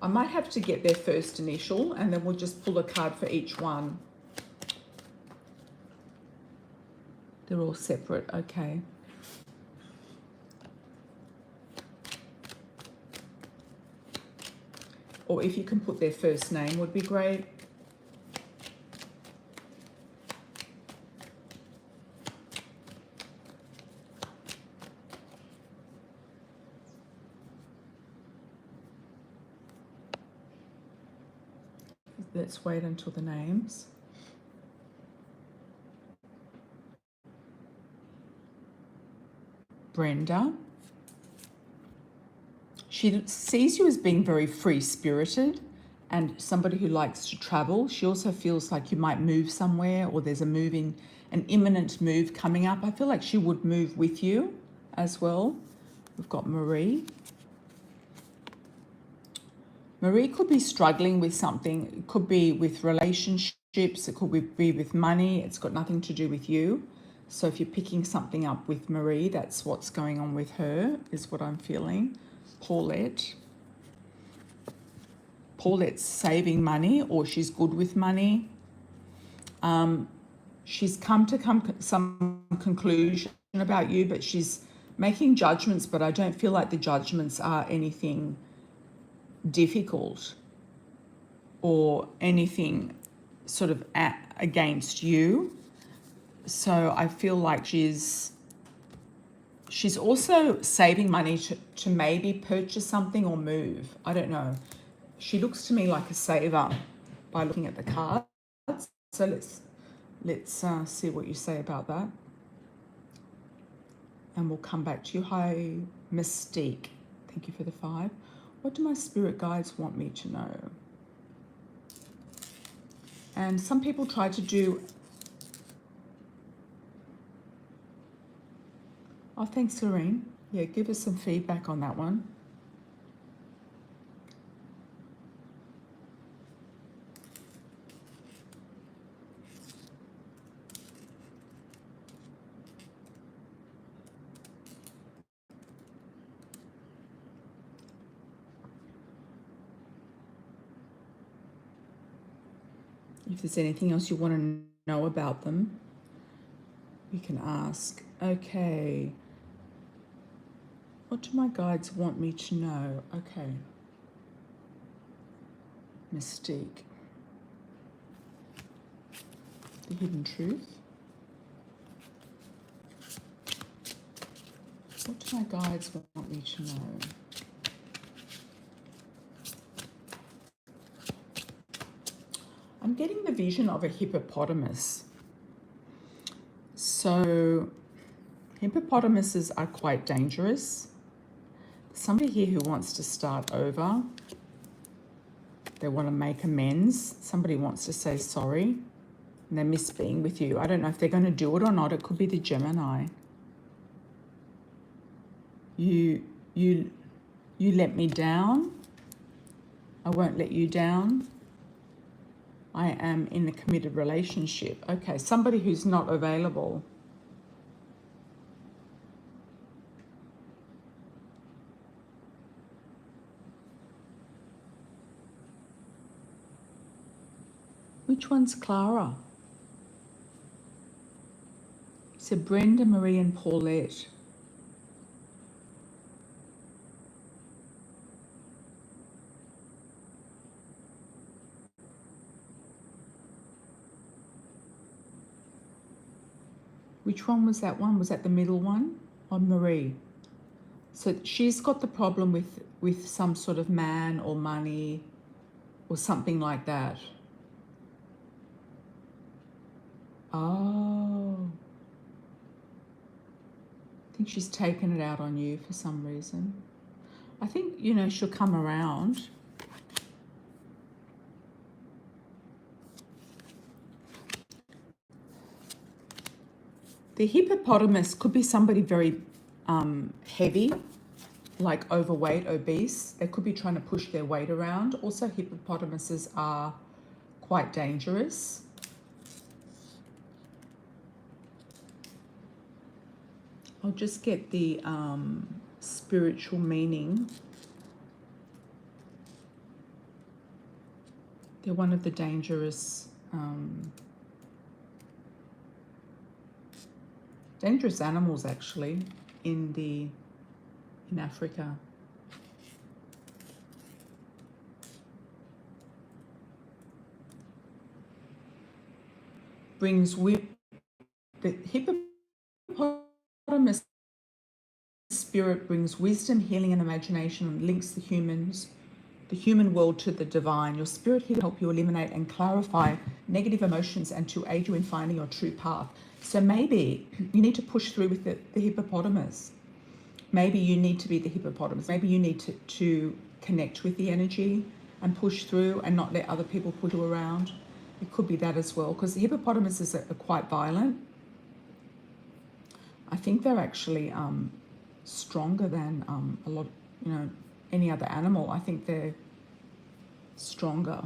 I might have to get their first initial and then we'll just pull a card for each one. They're all separate, okay. Or if you can put their first name would be great. Let's wait until the names. Brenda. She sees you as being very free-spirited and somebody who likes to travel. She also feels like you might move somewhere or there's an imminent move coming up. I feel like she would move with you as well. We've got Marie. Marie could be struggling with something. It could be with relationships. It could be with money. It's got nothing to do with you. So if you're picking something up with Marie, that's what's going on with her, is what I'm feeling. Paulette's saving money, or she's good with money. She's come to some conclusion about you, but she's making judgments, but I don't feel like the judgments are anything difficult or anything sort of against you. So I feel like she's also saving money to maybe purchase something or move. I don't know. She looks to me like a saver by looking at the cards. So let's see what you say about that. And we'll come back to you. Hi, Mystique. Thank you for the 5. What do my spirit guides want me to know? And some people try to do... Oh, thanks, Serene. Yeah, give us some feedback on that one. If there's anything else you want to know about them, you can ask. Okay. What do my guides want me to know? Okay. Mystique. The hidden truth. What do my guides want me to know? I'm getting the vision of a hippopotamus. So hippopotamuses are quite dangerous. Somebody here who wants to start over. They want to make amends. Somebody wants to say sorry. And they miss being with you. I don't know if they're going to do it or not. It could be the Gemini. You let me down. I won't let you down. I am in a committed relationship. Okay, somebody who's not available. Which one's Clara? So Brenda, Marie and Paulette. Which one was that one? Was that the middle one? Or Marie? So she's got the problem with some sort of man or money or something like that. Oh. I think she's taken it out on you for some reason. I think, you know, she'll come around. The hippopotamus could be somebody very heavy, like overweight, obese. They could be trying to push their weight around. Also, hippopotamuses are quite dangerous. I'll just get the spiritual meaning. They're one of the dangerous animals, actually, in Africa. Brings with the hippopotamus spirit brings wisdom, healing, and imagination, and links the human world to the divine. Your spirit here to help you eliminate and clarify negative emotions and to aid you in finding your true path. So maybe you need to push through with the hippopotamus. Maybe you need to be the hippopotamus. Maybe you need to connect with the energy and push through and not let other people push you around. It could be that as well, because the hippopotamuses are quite violent. I think they're actually stronger than a lot, any other animal. I think they're stronger.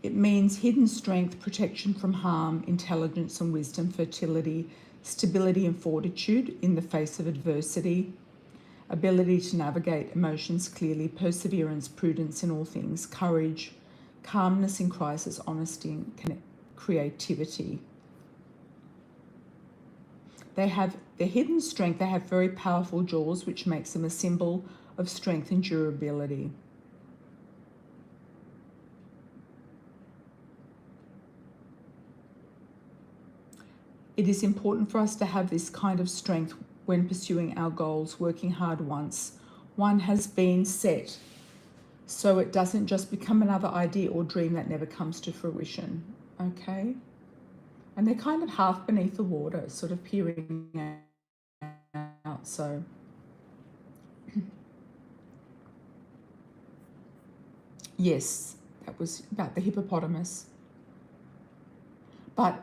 It means hidden strength, protection from harm, intelligence and wisdom, fertility, stability and fortitude in the face of adversity, ability to navigate emotions clearly, perseverance, prudence in all things, courage, calmness in crisis, honesty and creativity. They have their hidden strength. They have very powerful jaws, which makes them a symbol of strength and durability. It is important for us to have this kind of strength when pursuing our goals, working hard once one has been set, so it doesn't just become another idea or dream that never comes to fruition. Okay? And they're kind of half beneath the water, sort of peering out. So yes, that was about the hippopotamus. But,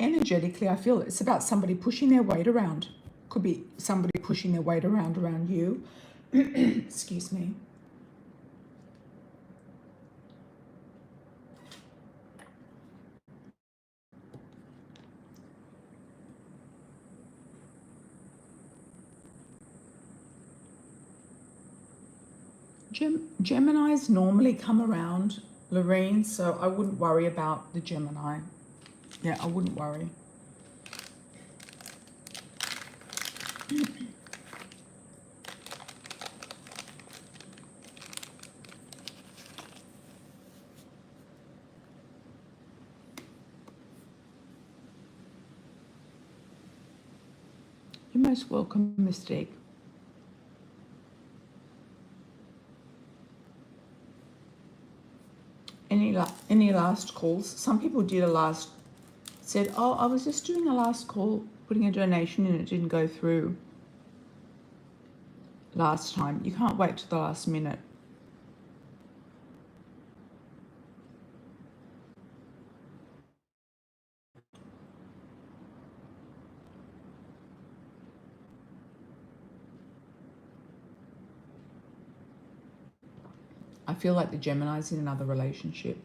energetically, I feel it's about somebody pushing their weight around. Could be somebody pushing their weight around you. Excuse me. Geminis normally come around, Lorraine, so I wouldn't worry about the Gemini. Yeah, I wouldn't worry. You're most welcome, Mystique. Any last calls? Some people did said, oh, I was just doing a last call, putting a donation and it didn't go through last time. You can't wait to the last minute. I feel like the Gemini's in another relationship.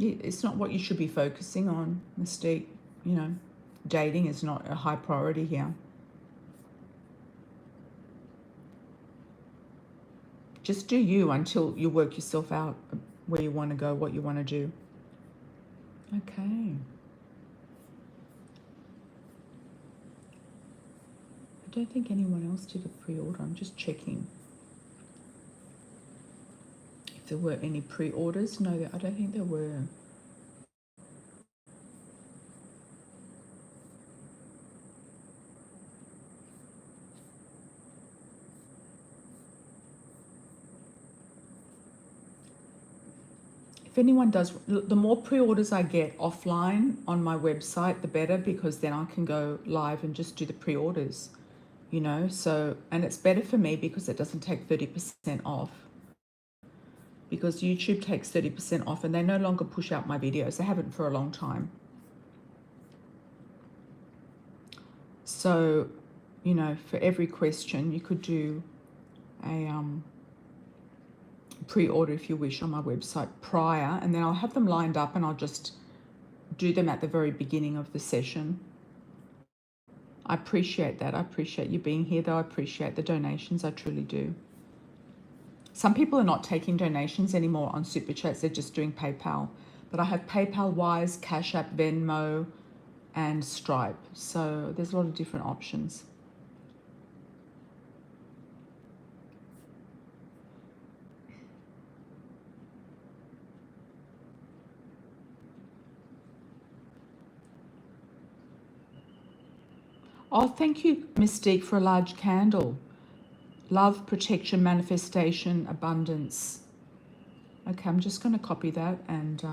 It's not what you should be focusing on, Mystique. Dating is not a high priority here. Just do you until you work yourself out where you want to go, what you want to do. Okay. I don't think anyone else did a pre-order. I'm just checking if there were any pre-orders. No, I don't think there were. if anyone does, the more pre-orders I get offline on my website, the better, because then I can go live and just do the pre-orders, you know. So, and it's better for me because it doesn't take 30% off, because YouTube takes 30% off and they no longer push out my videos. They haven't for a long time. So, you know, for every question, you could do a pre-order if you wish on my website prior, and then I'll have them lined up and I'll just do them at the very beginning of the session. I appreciate that. I appreciate you being here, though. I appreciate the donations. I truly do. Some people are not taking donations anymore on Super Chats. They're just doing PayPal. But I have PayPal, Wise, Cash App, Venmo, and Stripe. So there's a lot of different options. Oh, thank you, Mystique, for a large candle. Love, protection, manifestation, abundance. Okay, I'm just going to copy that and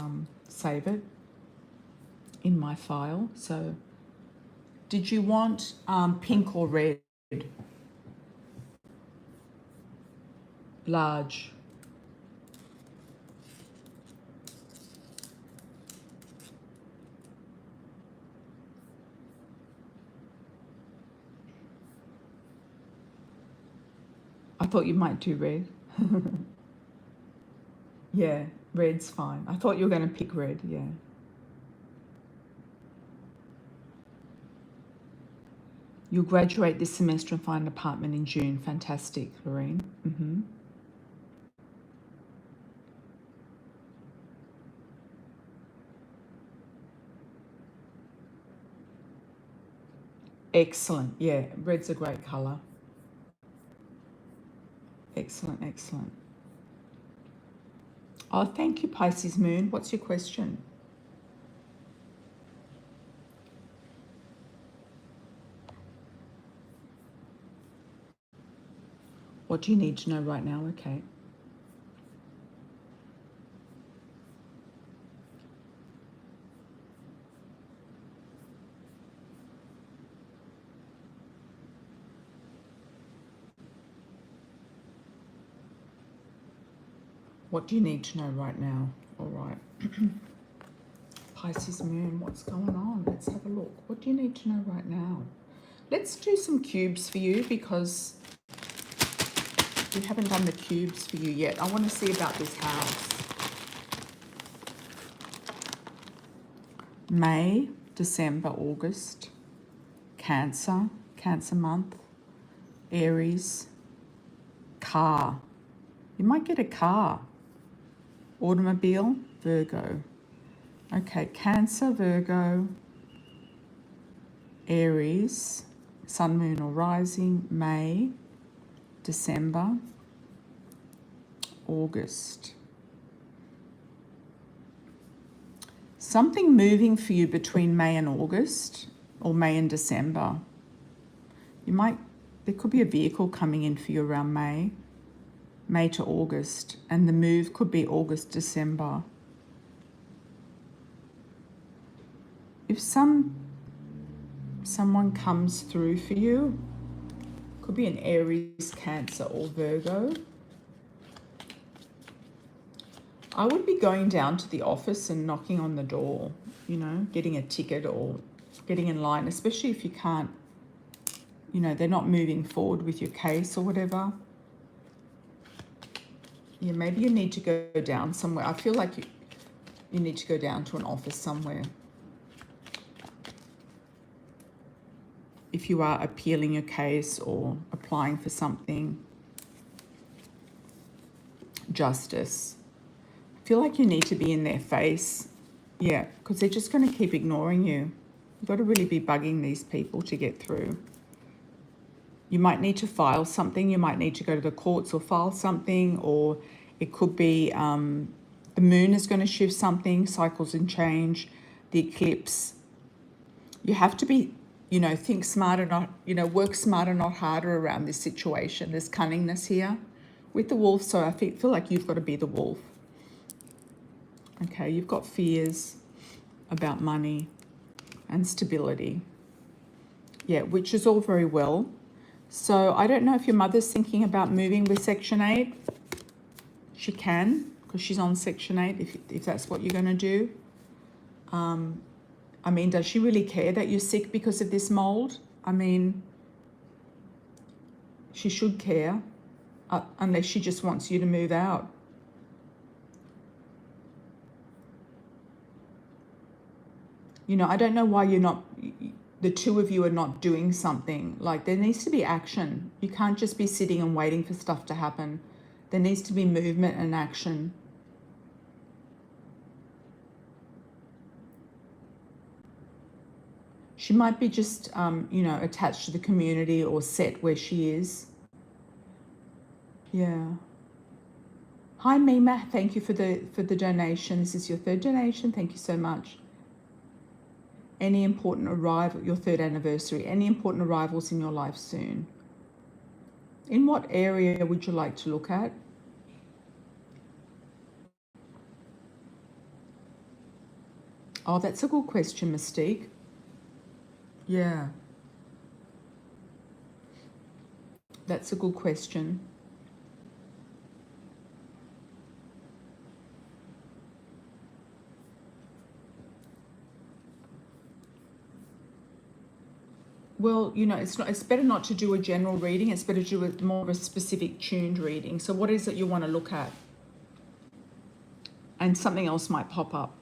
save it in my file. So, did you want pink or red? Large. I thought you might do red. Yeah, red's fine. I thought you were going to pick red, yeah. You'll graduate this semester and find an apartment in June. Fantastic, Lorraine. Excellent, yeah, red's a great colour. Excellent, excellent. Oh, thank you, Pisces Moon. What's your question? What do you need to know right now? Okay. What do you need to know right now? All right. Pisces Moon, what's going on? Let's have a look. What do you need to know right now? Let's do some cubes for you, because we haven't done the cubes for you yet. I want to see about this house. May, December, August. Cancer, Cancer month. Aries. Car. You might get a car. Automobile, Virgo. Okay, Cancer, Virgo, Aries, Sun, Moon or Rising, May, December, August. Something moving for you between May and August, or May and December. There could be a vehicle coming in for you around May to August, and the move could be August, December. If someone comes through for you, could be an Aries, Cancer or Virgo, I would be going down to the office and knocking on the door, you know, getting a ticket or getting in line, especially if you can't, you know, they're not moving forward with your case or whatever. Yeah, maybe you need to go down somewhere. I feel like you need to go down to an office somewhere. If you are appealing your case or applying for something. Justice. I feel like you need to be in their face. Yeah, because they're just going to keep ignoring you. You've got to really be bugging these people to get through. You might need to file something. You might need to go to the courts or file something, or it could be the moon is going to shift something, cycles and change, the eclipse. You have to be, you know, think smarter, not, you know, work smarter, not harder around this situation. There's cunningness here with the wolf, so I feel like you've got to be the wolf. Okay, you've got fears about money and stability. Yeah, which is all very well. So I don't know if your mother's thinking about moving with Section 8. She can, because she's on Section 8, if that's what you're going to do. I mean, does she really care that you're sick because of this mold? I mean, she should care, unless she just wants you to move out. You know, I don't know why the two of you are not doing something. Like, there needs to be action. You can't just be sitting and waiting for stuff to happen. There needs to be movement and action. She might be just, you know, attached to the community or set where she is. Yeah. Hi, Mima. Thank you for the donation. This is your third donation. Thank you so much. Any important arrival, your third anniversary, any important arrivals in your life soon? In what area would you like to look at? Oh, that's a good question, Mystique. Yeah. That's a good question. Well, you know, it's better not to do a general reading. It's better to do a more of a specific tuned reading. So what is it you want to look at? And something else might pop up.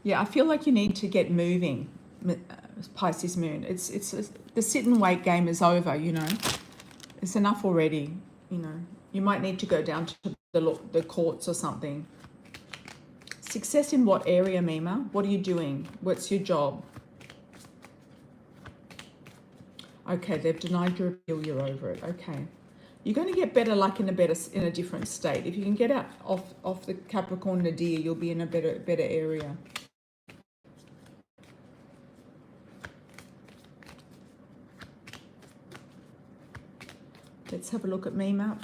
Yeah, I feel like you need to get moving, Pisces moon. It's the sit and wait game is over, you know. It's enough already, you know. You might need to go down to the courts or something. Success in what area, Mima? What are you doing? What's your job? Okay, they've denied your appeal, you're over it. Okay. You're going to get better luck in a different state. If you can get out off the Capricorn Nadir, you'll be in a better area. Let's have a look at Mima.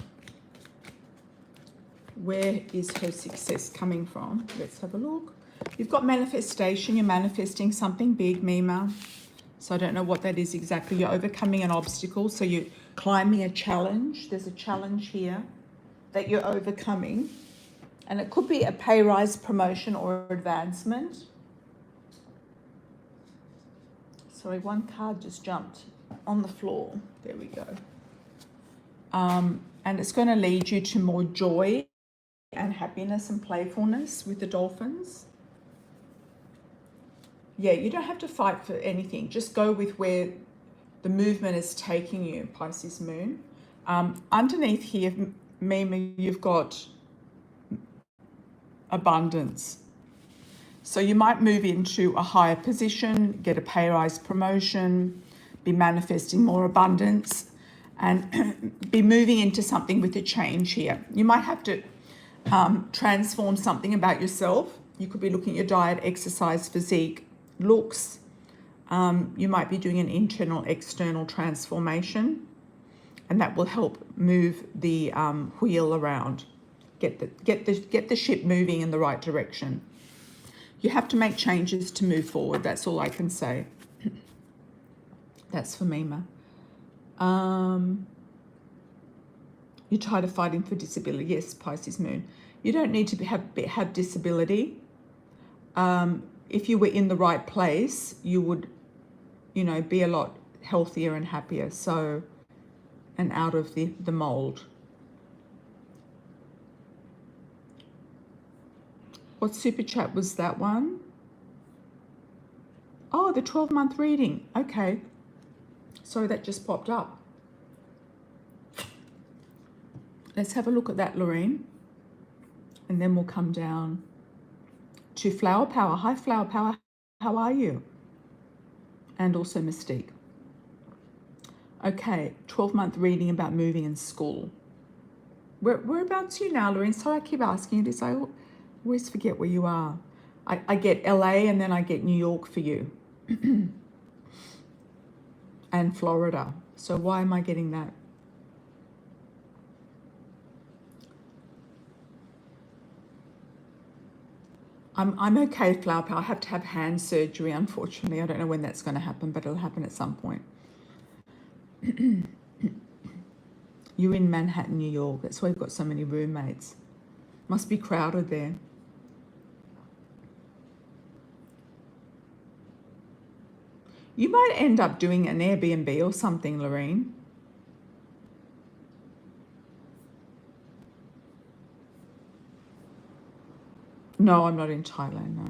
Where is her success coming from? Let's have a look. You've got manifestation. You're manifesting something big, Mima. So I don't know what that is exactly. You're overcoming an obstacle. So you're climbing a challenge. There's a challenge here that you're overcoming. And it could be a pay rise, promotion, or advancement. Sorry, one card just jumped on the floor. There we go. And it's going to lead you to more joy and happiness and playfulness with the dolphins. Yeah, you don't have to fight for anything. Just go with where the movement is taking you, Pisces moon. Underneath here, Mima, you've got abundance. So you might move into a higher position, get a pay rise, promotion, be manifesting more abundance, and be moving into something with a change here. You might have to transform something about yourself. You could be looking at your diet, exercise, physique, looks. You might be doing an internal, external transformation, and that will help move the wheel around, get the ship moving in the right direction. You have to make changes to move forward. That's all I can say. That's for Mima. You're tired of fighting for disability. Yes, Pisces moon. You don't need to have disability. If you were in the right place, you would, you know, be a lot healthier and happier. So, and out of the mold. What super chat was that one? Oh, the 12-month reading. Okay. Sorry, that just popped up. Let's have a look at that, Lorraine. And then we'll come down to Flower Power. Hi, Flower Power. How are you? And also Mystique. Okay, 12-month reading about moving in school. Whereabouts are you now, Lorraine? Sorry, I keep asking you this. I always forget where you are. I get LA and then I get New York for you. And and Florida. So why am I getting that? I'm okay, Flower Power. I have to have hand surgery, unfortunately. I don't know when that's going to happen, but it'll happen at some point. You're in Manhattan, New York. That's why you've got so many roommates. Must be crowded there. You might end up doing an Airbnb or something, Lorraine. No, I'm not in Thailand, no.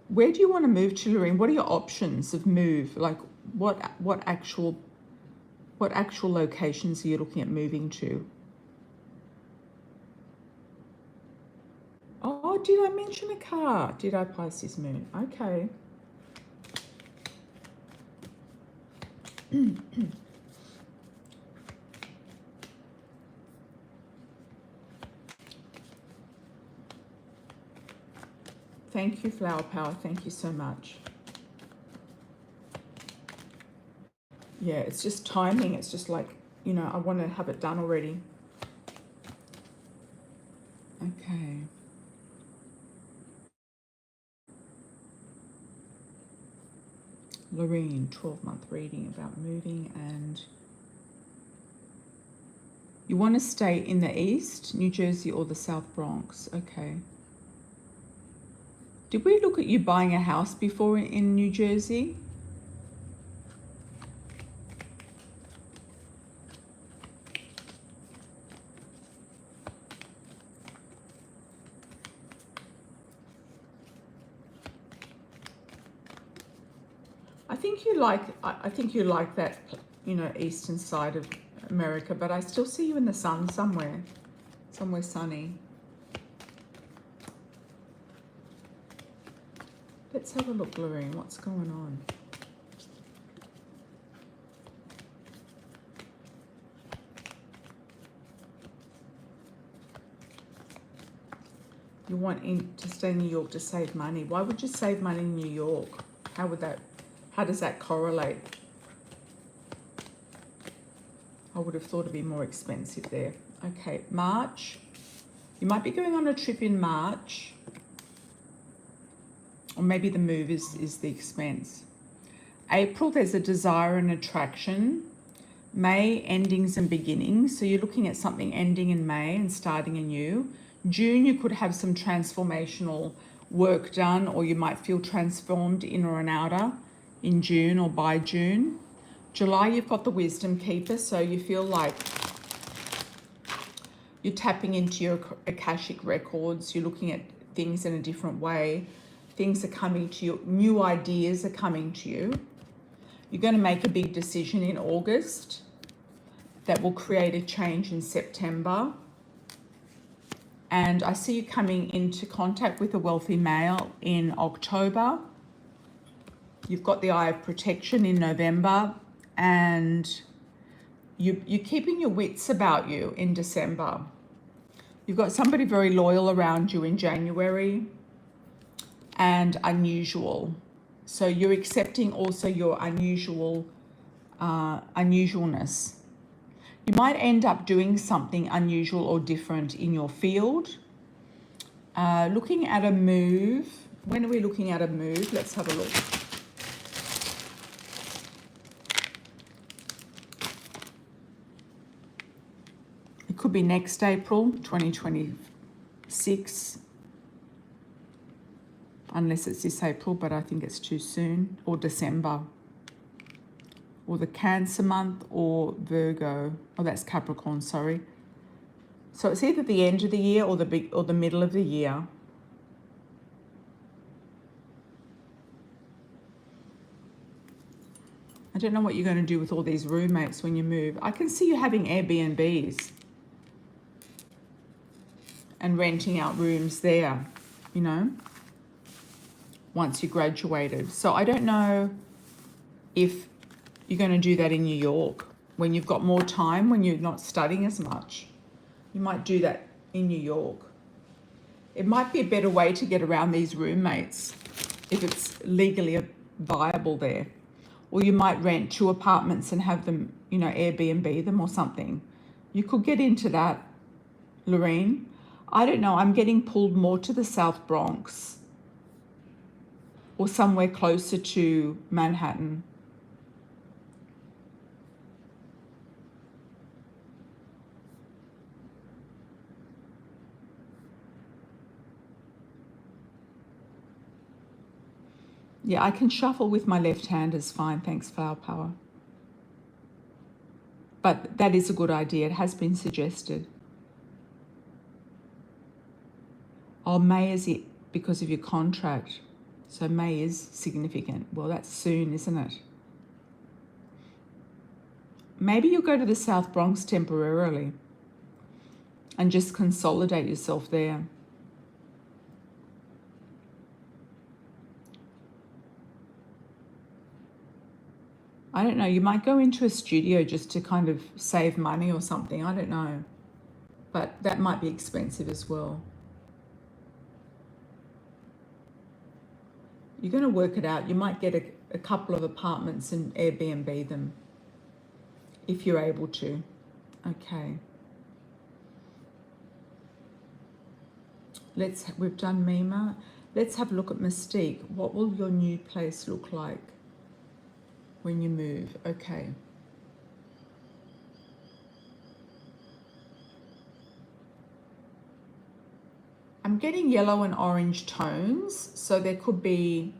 Where do you want to move to, Lorraine? What are your options of move? Like what actual locations are you looking at moving to? Oh, did I mention a car? Did I pass this moon? Okay. Thank you, Flower Power. Thank you so much. Yeah, it's just timing. It's just like, you know, I want to have it done already. Okay. Lorraine, 12-month reading about moving, and you want to stay in the East, New Jersey, or the South Bronx. Okay. Did we look at you buying a house before in New Jersey? I think you like that, you know, eastern side of America, but I still see you in the sun somewhere sunny. Let's have a look, Lorraine. What's going on? You want to stay in New York to save money. Why would you save money in New York? How does that correlate? I would have thought it'd be more expensive there. Okay, March. You might be going on a trip in March. Or maybe the move is the expense. April, there's a desire and attraction. May, endings and beginnings. So you're looking at something ending in May and starting anew. June, you could have some transformational work done, or you might feel transformed inner and outer in June or by June. July, you've got the wisdom keeper, so you feel like you're tapping into your Akashic records. You're looking at things in a different way. Things are coming to you. New ideas are coming to you. You're going to make a big decision in August that will create a change in September. And I see you coming into contact with a wealthy male in October. You've got the Eye of Protection in November, and you're keeping your wits about you in December. You've got somebody very loyal around you in January, and unusual. So you're accepting also your unusualness. You might end up doing something unusual or different in your field. Looking at a move. When are we looking at a move? Let's have a look. It could be next April 2026. Unless it's this April, but I think it's too soon. Or December. Or the Cancer month, or Virgo. Oh, that's Capricorn, sorry. So it's either the end of the year or the middle of the year. I don't know what you're going to do with all these roommates when you move. I can see you having Airbnbs and renting out rooms there, you know, once you graduated. So I don't know if you're going to do that in New York. when you've got more time, when you're not studying as much. You might do that in New York. It might be a better way to get around these roommates if it's legally viable there. Or you might rent 2 apartments and have them, you know, Airbnb them or something. You could get into that, Lorene. I don't know. I'm getting pulled more to the South Bronx or somewhere closer to Manhattan. Yeah, I can shuffle with my left hand is fine. Thanks, Flower Power. But that is a good idea. It has been suggested. Oh, May is it because of your contract. So May is significant. Well, that's soon, isn't it? Maybe you'll go to the South Bronx temporarily and just consolidate yourself there. I don't know, you might go into a studio just to kind of save money or something. I don't know. But that might be expensive as well. You're going to work it out. You might get a couple of apartments and Airbnb them if you're able to. Okay. We've done Mima. Let's have a look at Mystique. What will your new place look like when you move? Okay. I'm getting yellow and orange tones, so there could be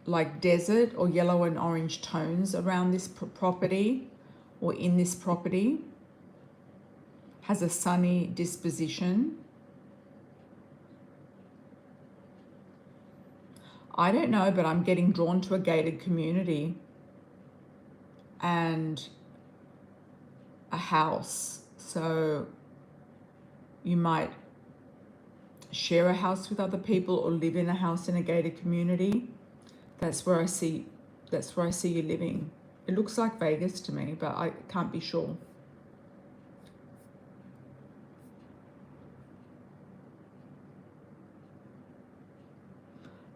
like desert or yellow and orange tones around this property or in this property. Has a sunny disposition. I don't know, but I'm getting drawn to a gated community and a house. So you might share a house with other people or live in a house in a gated community. That's where I see you living. It looks like Vegas to me, but I can't be sure.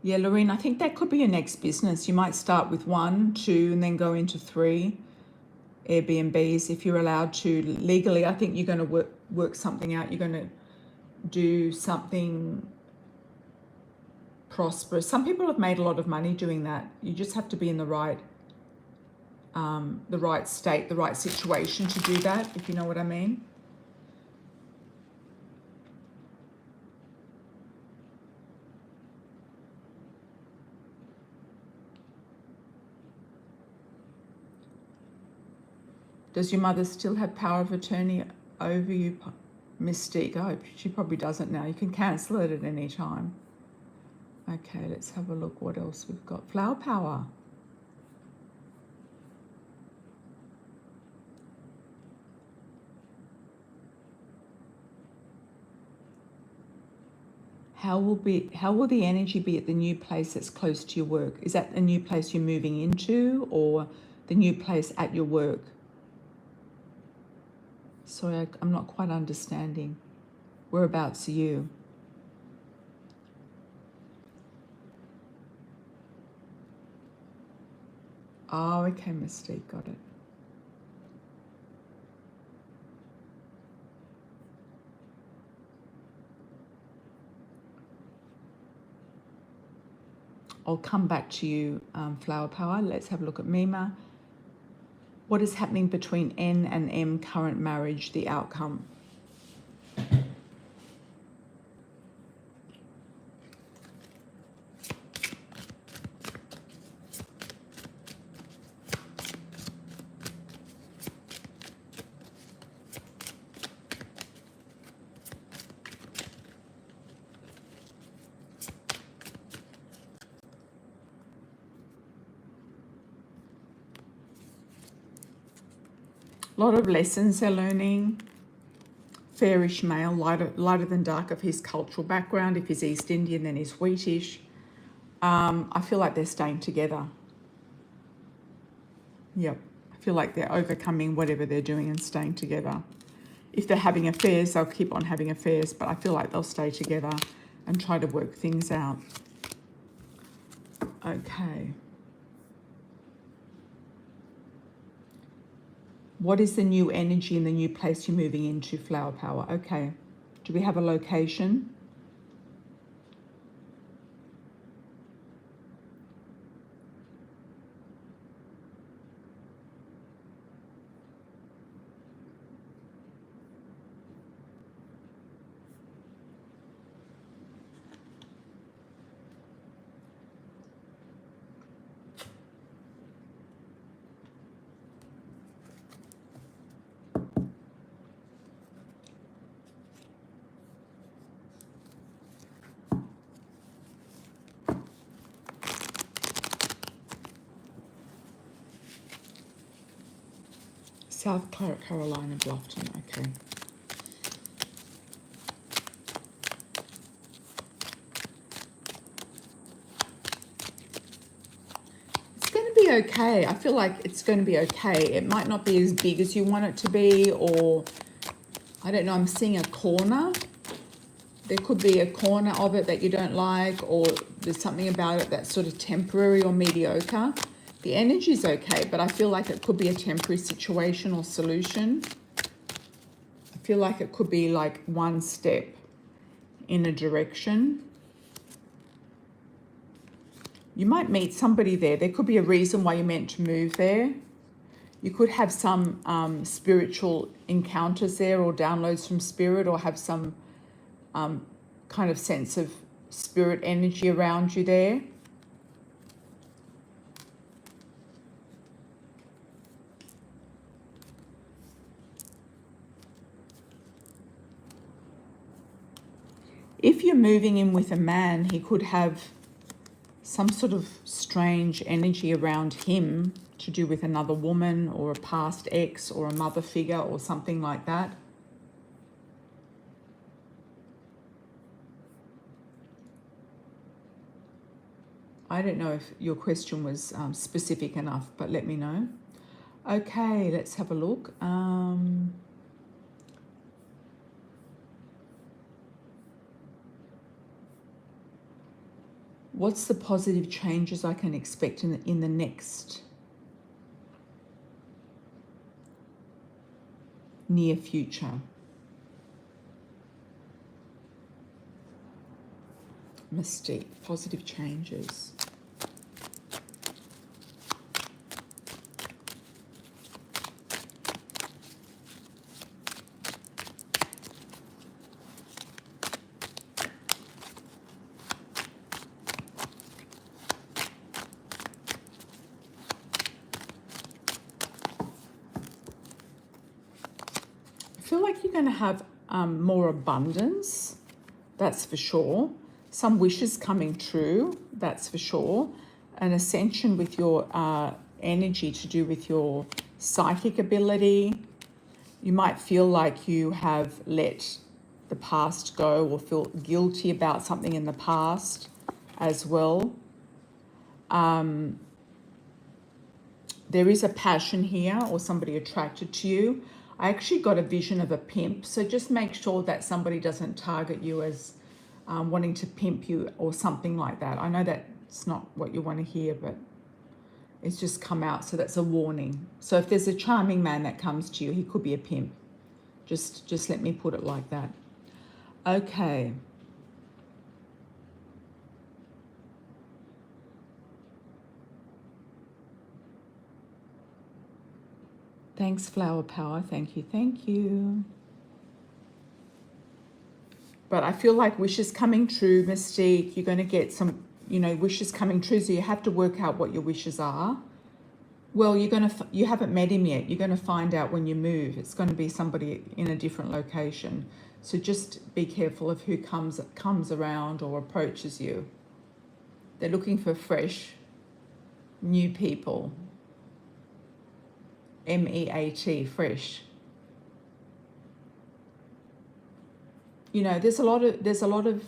Yeah, Lorene, I think that could be your next business. You might start with 1, 2, and then go into 3 Airbnbs if you're allowed to. Legally, I think you're going to work something out. You're going to do something prosperous. Some people have made a lot of money doing that. You just have to be in the right state, the right situation to do that, if you know what I mean. Does your mother still have power of attorney over you, Mystique? Oh, she probably doesn't now. You can cancel it at any time. Okay, let's have a look what else we've got. Flower Power. How will the energy be at the new place that's close to your work? Is that a new place you're moving into or the new place at your work? Sorry, I'm not quite understanding. Whereabouts are you? Oh, okay, Mystique, got it. I'll come back to you, Flower Power. Let's have a look at Mima. What is happening between N and M current marriage, the outcome? A lot of lessons they're learning. Fairish male, lighter than dark of his cultural background. If he's East Indian, then he's wheatish. I feel like they're staying together. Yep. I feel like they're overcoming whatever they're doing and staying together. If they're having affairs, they'll keep on having affairs, but I feel like they'll stay together and try to work things out. Okay. What is the new energy in the new place you're moving into, Flower Power? Okay. Do we have a location? South Carolina, Bluffton. Okay. It's going to be okay. I feel like it's going to be okay. It might not be as big as you want it to be, or I don't know. I'm seeing a corner. There could be a corner of it that you don't like, or there's something about it that's sort of temporary or mediocre. The energy's okay, but I feel like it could be a temporary situation or solution. I feel like it could be like one step in a direction. You might meet somebody there. There could be a reason why you're meant to move there. You could have some spiritual encounters there, or downloads from spirit, or have some kind of sense of spirit energy around you there. If you're moving in with a man, he could have some sort of strange energy around him to do with another woman or a past ex or a mother figure or something like that. I don't know if your question was specific enough, but let me know. Okay, let's have a look. What's the positive changes I can expect in the next near future? Mystique, positive changes. I feel like you're going to have more abundance, that's for sure. Some wishes coming true, that's for sure. An ascension with your energy to do with your psychic ability. You might feel like you have let the past go, or feel guilty about something in the past as well. There is a passion here, or somebody attracted to you. I actually got a vision of a pimp, so just make sure that somebody doesn't target you as wanting to pimp you or something like that. I know that's not what you want to hear, but it's just come out, so that's a warning. So if there's a charming man that comes to you, he could be a pimp. Just let me put it like that. Okay. Thanks, Flower Power. Thank you, thank you. But I feel like wishes coming true, Mystique. You're going to get some, wishes coming true. So you have to work out what your wishes are. Well, you haven't met him yet. You're going to find out when you move. It's going to be somebody in a different location. So just be careful of who comes around or approaches you. They're looking for fresh, new people. MEAT, fresh. There's a lot of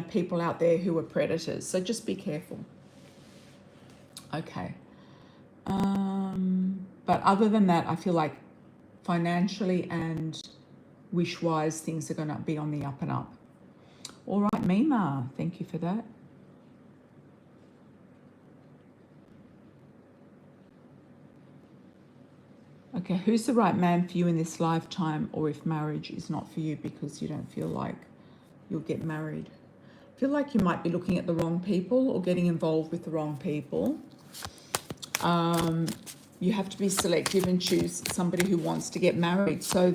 people out there who are predators, so just be careful. Okay. But other than that, I feel like financially and wish-wise, things are going to be on the up and up. All right, Mima, thank you for that. Okay, who's the right man for you in this lifetime, or if marriage is not for you because you don't feel like you'll get married? I feel like you might be looking at the wrong people or getting involved with the wrong people. You have to be selective and choose somebody who wants to get married. So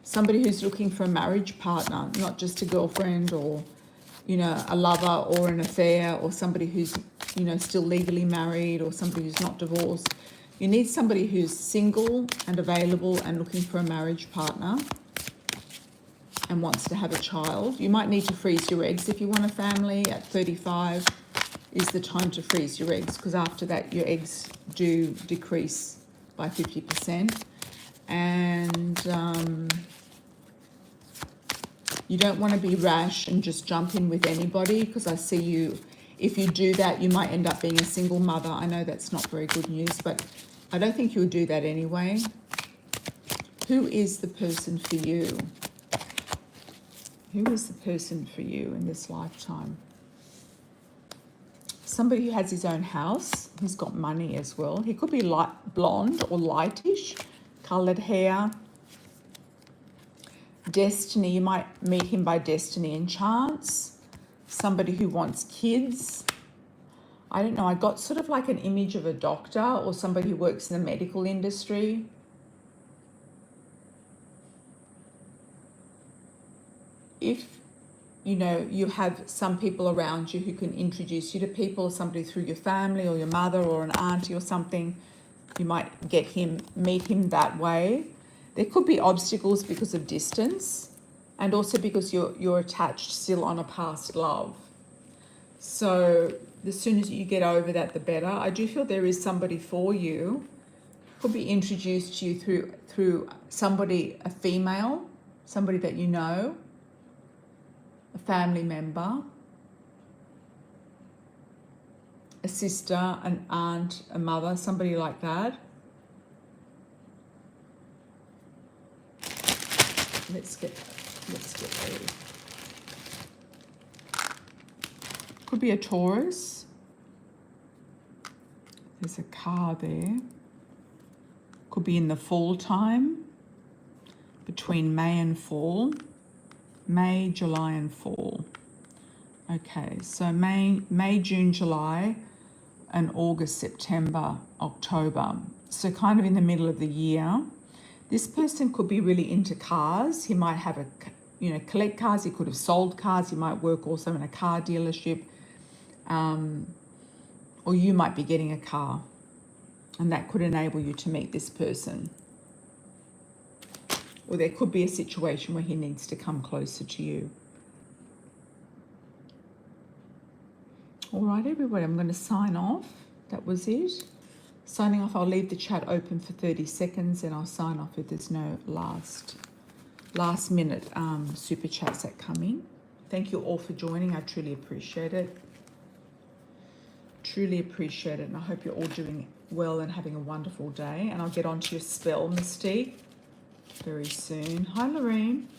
somebody who's looking for a marriage partner, not just a girlfriend or, you know, a lover or an affair, or somebody who's, you know, still legally married, or somebody who's not divorced. You need somebody who's single and available and looking for a marriage partner and wants to have a child. You might need to freeze your eggs if you want a family. At 35 is the time to freeze your eggs, because after that your eggs do decrease by 50%. And you don't want to be rash and just jump in with anybody, because I see you, if you do that, you might end up being a single mother. I know that's not very good news, but I don't think you'll do that anyway. Who is the person for you? Who is the person for you in this lifetime? Somebody who has his own house, who's got money as well. He could be light blonde or lightish, coloured hair. Destiny, you might meet him by destiny and chance. Somebody who wants kids. I don't know, I got sort of like an image of a doctor or somebody who works in the medical industry. If, you know, you have some people around you who can introduce you to people, somebody through your family or your mother or an auntie or something, you might meet him that way. There could be obstacles because of distance, and also because you're attached still on a past love. So the sooner you get over that, the better. I do feel there is somebody for you. Could be introduced to you through somebody, a female, somebody that you know, a family member, a sister, an aunt, a mother, somebody like that. Let's get ready. Could be a Taurus. There's a car there. Could be in the fall time, between May and fall. May, July and fall. Okay, so May, June, July, and August, September, October. So kind of in the middle of the year. This person could be really into cars. He might have collect cars. He could have sold cars. He might work also in a car dealership. Or you might be getting a car, and that could enable you to meet this person. Or there could be a situation where he needs to come closer to you. All right, everybody, I'm going to sign off. That was it. Signing off, I'll leave the chat open for 30 seconds and I'll sign off if there's no last minute super chats that come in. Thank you all for joining. I truly appreciate it. Truly appreciate it. And I hope you're all doing well and having a wonderful day. And I'll get on to your spell, Mystique, very soon. Hi, Lorraine.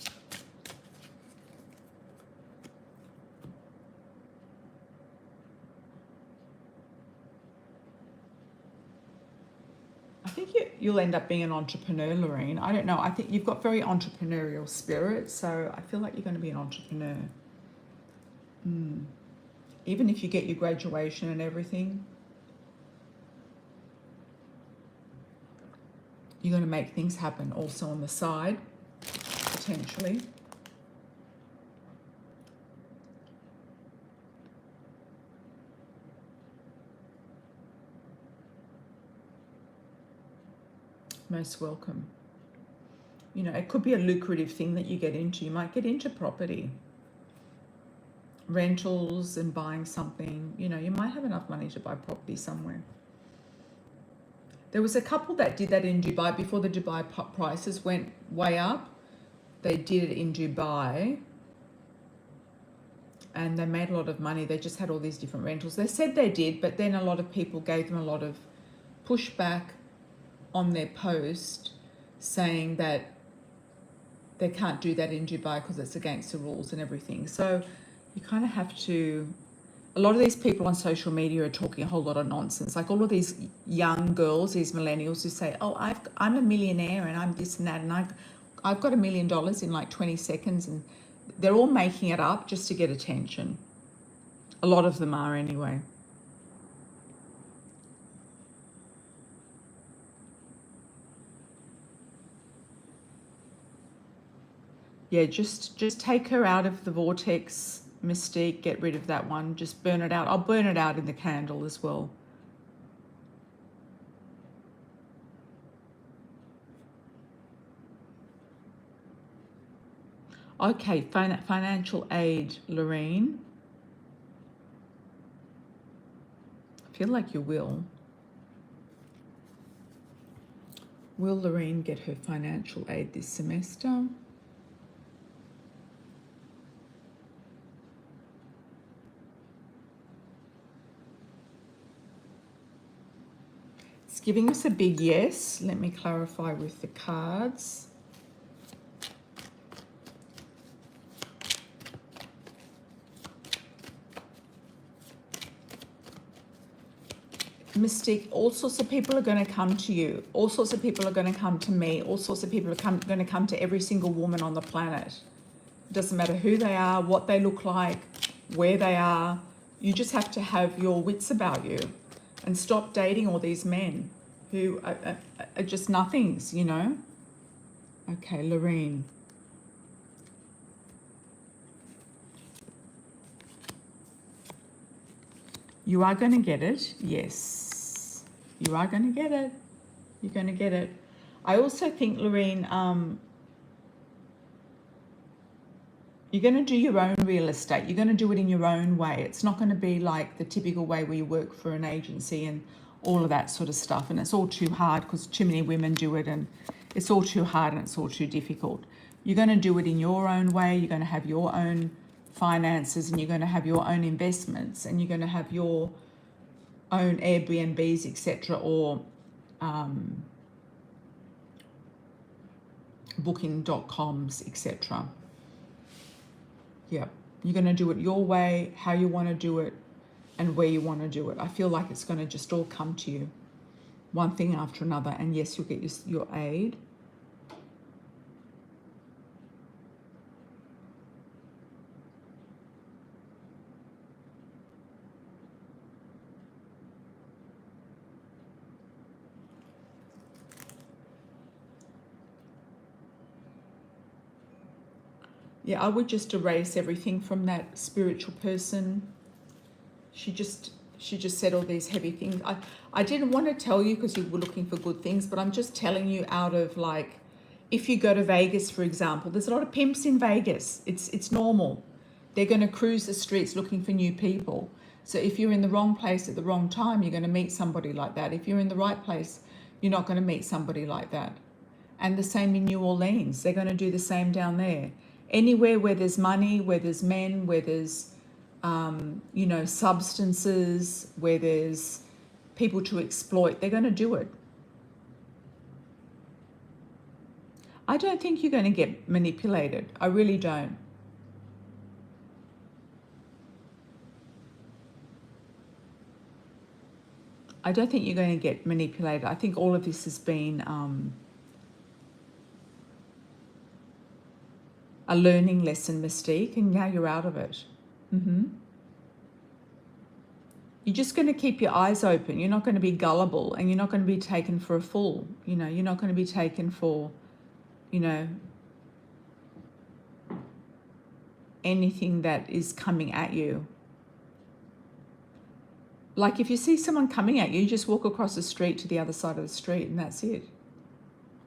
I think you'll end up being an entrepreneur, Lorraine. I don't know. I think you've got very entrepreneurial spirit, so I feel like you're going to be an entrepreneur. Even if you get your graduation and everything, you're going to make things happen also on the side, potentially. Most welcome. You know, it could be a lucrative thing that you get into. You might get into property, rentals and buying something. You know, you might have enough money to buy property somewhere. There was a couple that did that in Dubai before the Dubai prices went way up. They did it in Dubai and they made a lot of money. They just had all these different rentals. They said they did, but then a lot of people gave them a lot of pushback on their post saying that they can't do that in Dubai because it's against the rules and everything. So you kind of have to, a lot of these people on social media are talking a whole lot of nonsense. Like all of these young girls, these millennials who say, oh, I'm a millionaire and I'm this and that, and I've got $1 million in like 20 seconds, and they're all making it up just to get attention. A lot of them are anyway. Yeah, just take her out of the vortex, Mystique. Get rid of that one. Just burn it out. I'll burn it out in the candle as well. Okay, financial aid, Lorraine. I feel like you will. Will Lorraine get her financial aid this semester? It's giving us a big yes. Let me clarify with the cards. Mystique, all sorts of people are going to come to you. All sorts of people are going to come to me. All sorts of people are going to come to every single woman on the planet. It doesn't matter who they are, what they look like, where they are. You just have to have your wits about you and stop dating all these men who are just nothings, you know? Okay, Lorraine. You are going to get it. Yes. You are going to get it. You're going to get it. I also think, Lorraine, you're going to do your own real estate. You're going to do it in your own way. It's not going to be like the typical way where you work for an agency and all of that sort of stuff. And it's all too hard because too many women do it, and it's all too hard and it's all too difficult. You're going to do it in your own way. You're going to have your own finances, and you're going to have your own investments, and you're going to have your own Airbnbs, etc., or booking.coms, etc. Yeah, you're going to do it your way, how you want to do it, and where you want to do it. I feel like it's going to just all come to you, one thing after another. And yes, you'll get your aid. Yeah, I would just erase everything from that spiritual person. She just said all these heavy things. I didn't want to tell you because you were looking for good things, but I'm just telling you out of, like, if you go to Vegas, for example, there's a lot of pimps in Vegas. It's normal. They're going to cruise the streets looking for new people. So if you're in the wrong place at the wrong time, you're going to meet somebody like that. If you're in the right place, you're not going to meet somebody like that. And the same in New Orleans. They're going to do the same down there. Anywhere where there's money, where there's men, where there's, you know, substances, where there's people to exploit, they're going to do it. I don't think you're going to get manipulated. I really don't. I don't think you're going to get manipulated. I think all of this has been a learning lesson, Mystique, and now you're out of it. You're just going to keep your eyes open. You're not going to be gullible, and you're not going to be taken for a fool. You know, you're not going to be taken for, you know, anything that is coming at you. Like if you see someone coming at you, you just walk across the street to the other side of the street, and that's it.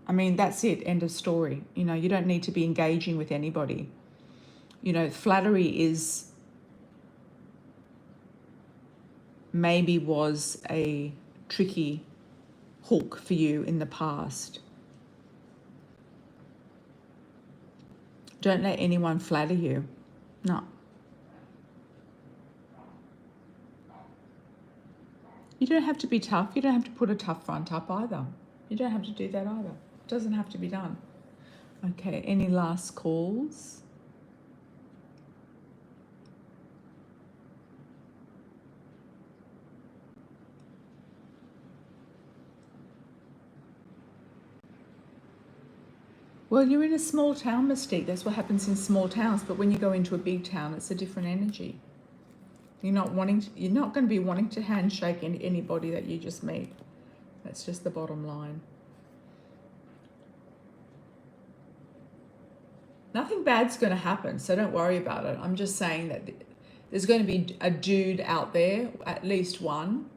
I mean, that's it, end of story. You know, you don't need to be engaging with anybody. You know, flattery is, maybe was a tricky hook for you in the past. Don't let anyone flatter you. No. You don't have to be tough. You don't have to put a tough front up either. You don't have to do that either. It doesn't have to be done. Okay, any last calls? Well, you're in a small town, Mystique. That's what happens in small towns. But when you go into a big town, it's a different energy. You're not going to be wanting to handshake anybody that you just meet. That's just the bottom line. Nothing bad's going to happen, so don't worry about it. I'm just saying that there's going to be a dude out there, at least one,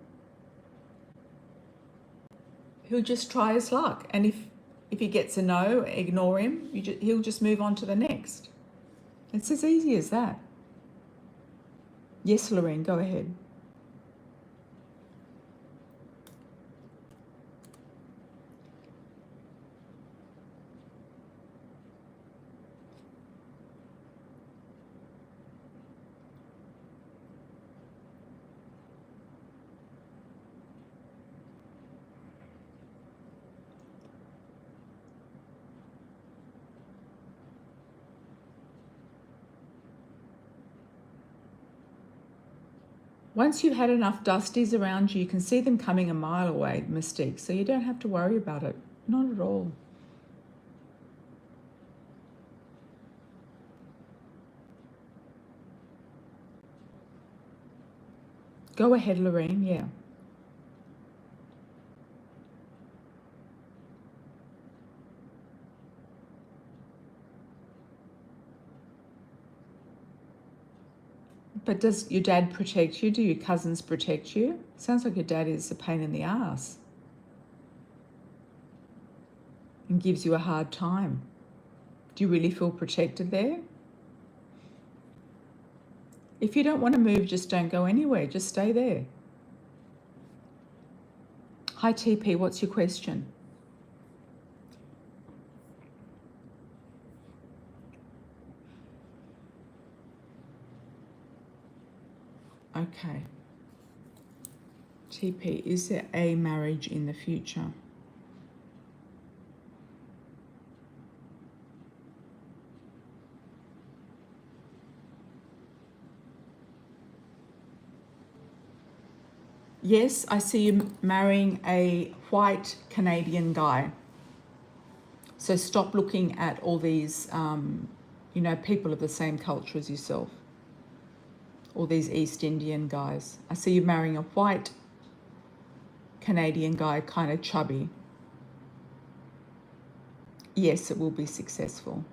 who'll just try his luck. And if he gets a no, ignore him. He'll just move on to the next. It's as easy as that. Yes, Lorraine, go ahead. Once you've had enough dusties around you, you can see them coming a mile away, Mystique, so you don't have to worry about it. Not at all. Go ahead, Lorraine, yeah. But does your dad protect you? Do your cousins protect you? Sounds like your dad is a pain in the ass and gives you a hard time. Do you really feel protected there? If you don't want to move, just don't go anywhere. Just stay there. Hi, TP, what's your question? Okay. TP, is there a marriage in the future? Yes, I see you marrying a white Canadian guy. So stop looking at all these, people of the same culture as yourself. All these East Indian guys. I see you marrying a white Canadian guy, kind of chubby. Yes, it will be successful.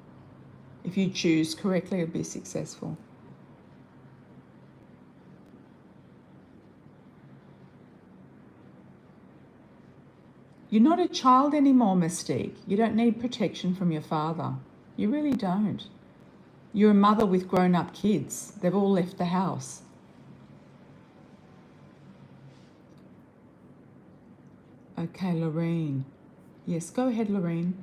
If you choose correctly, it'll be successful. You're not a child anymore, Mystique. You don't need protection from your father. You really don't. You're a mother with grown-up kids. They've all left the house. Okay, Lorraine. Yes, go ahead, Lorraine.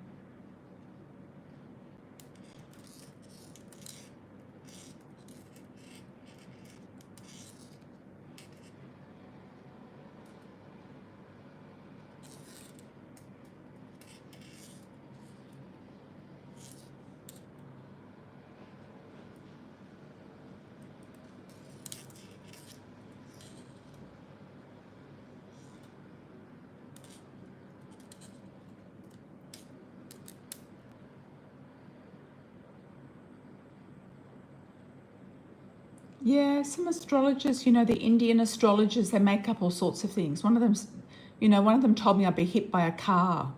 Yeah, some astrologers, the Indian astrologers, they make up all sorts of things. One of them told me I'd be hit by a car,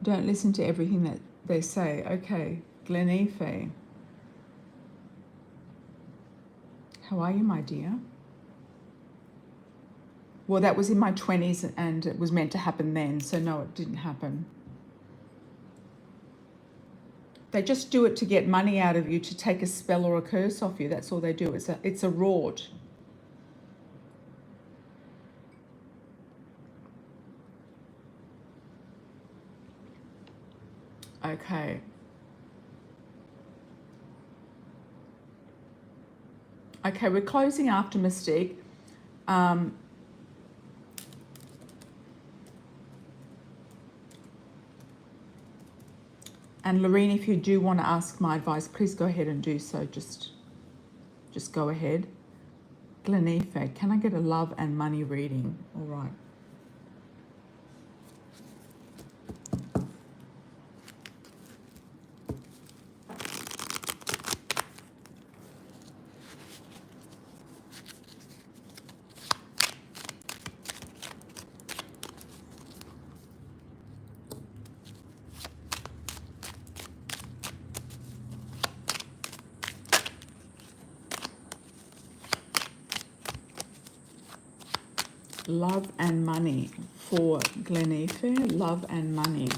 Don't listen to everything that they say. Okay, Glenife. How are you, my dear? Well, that was in my 20s and it was meant to happen then, so no, it didn't happen. They just do it to get money out of you, to take a spell or a curse off you. That's all they do. It's a rort. Okay. Okay, we're closing after Mystique. Um, and Lorene, if you do want to ask my advice, please go ahead and do so. Just go ahead. Glenife, can I get a love and money reading? All right. Love and money for Glenife. Love and money.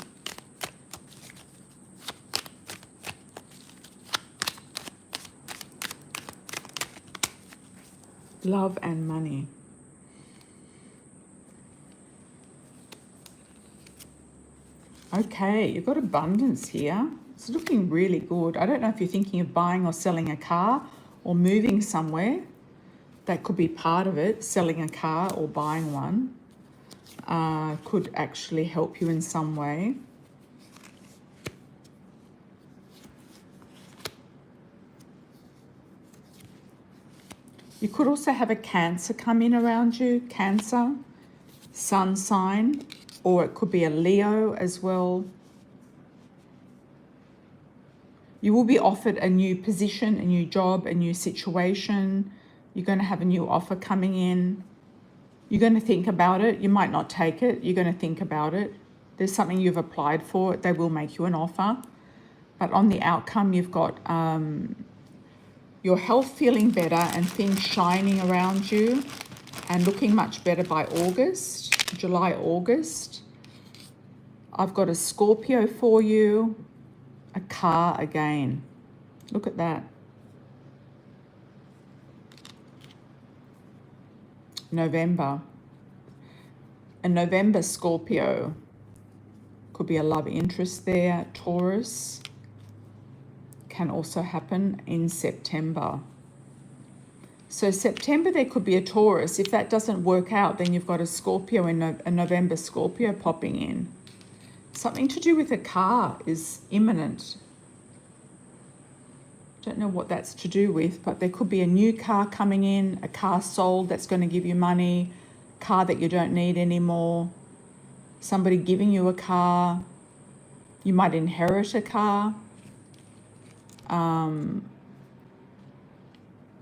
Love and money. Okay, you've got abundance here. It's looking really good. I don't know if you're thinking of buying or selling a car or moving somewhere. That could be part of it. Selling a car or buying one could actually help you in some way. You could also have a Cancer come in around you. Cancer, sun sign, or it could be a Leo as well. You will be offered a new position, a new job, a new situation. You're going to have a new offer coming in. You're going to think about it. You might not take it. You're going to think about it. There's something you've applied for. They will make you an offer. But on the outcome, you've got your health feeling better and things shining around you and looking much better by August, July, August. I've got a Scorpio for you, a car again. Look at that. November. A November Scorpio. Could be a love interest there. Taurus. Can also happen in September. So September there could be a Taurus. If that doesn't work out, then you've got a Scorpio and a November Scorpio popping in. Something to do with a car is imminent. Don't know what that's to do with, but there could be a new car coming in, a car sold that's going to give you money, car that you don't need anymore, somebody giving you a car. You might inherit a car.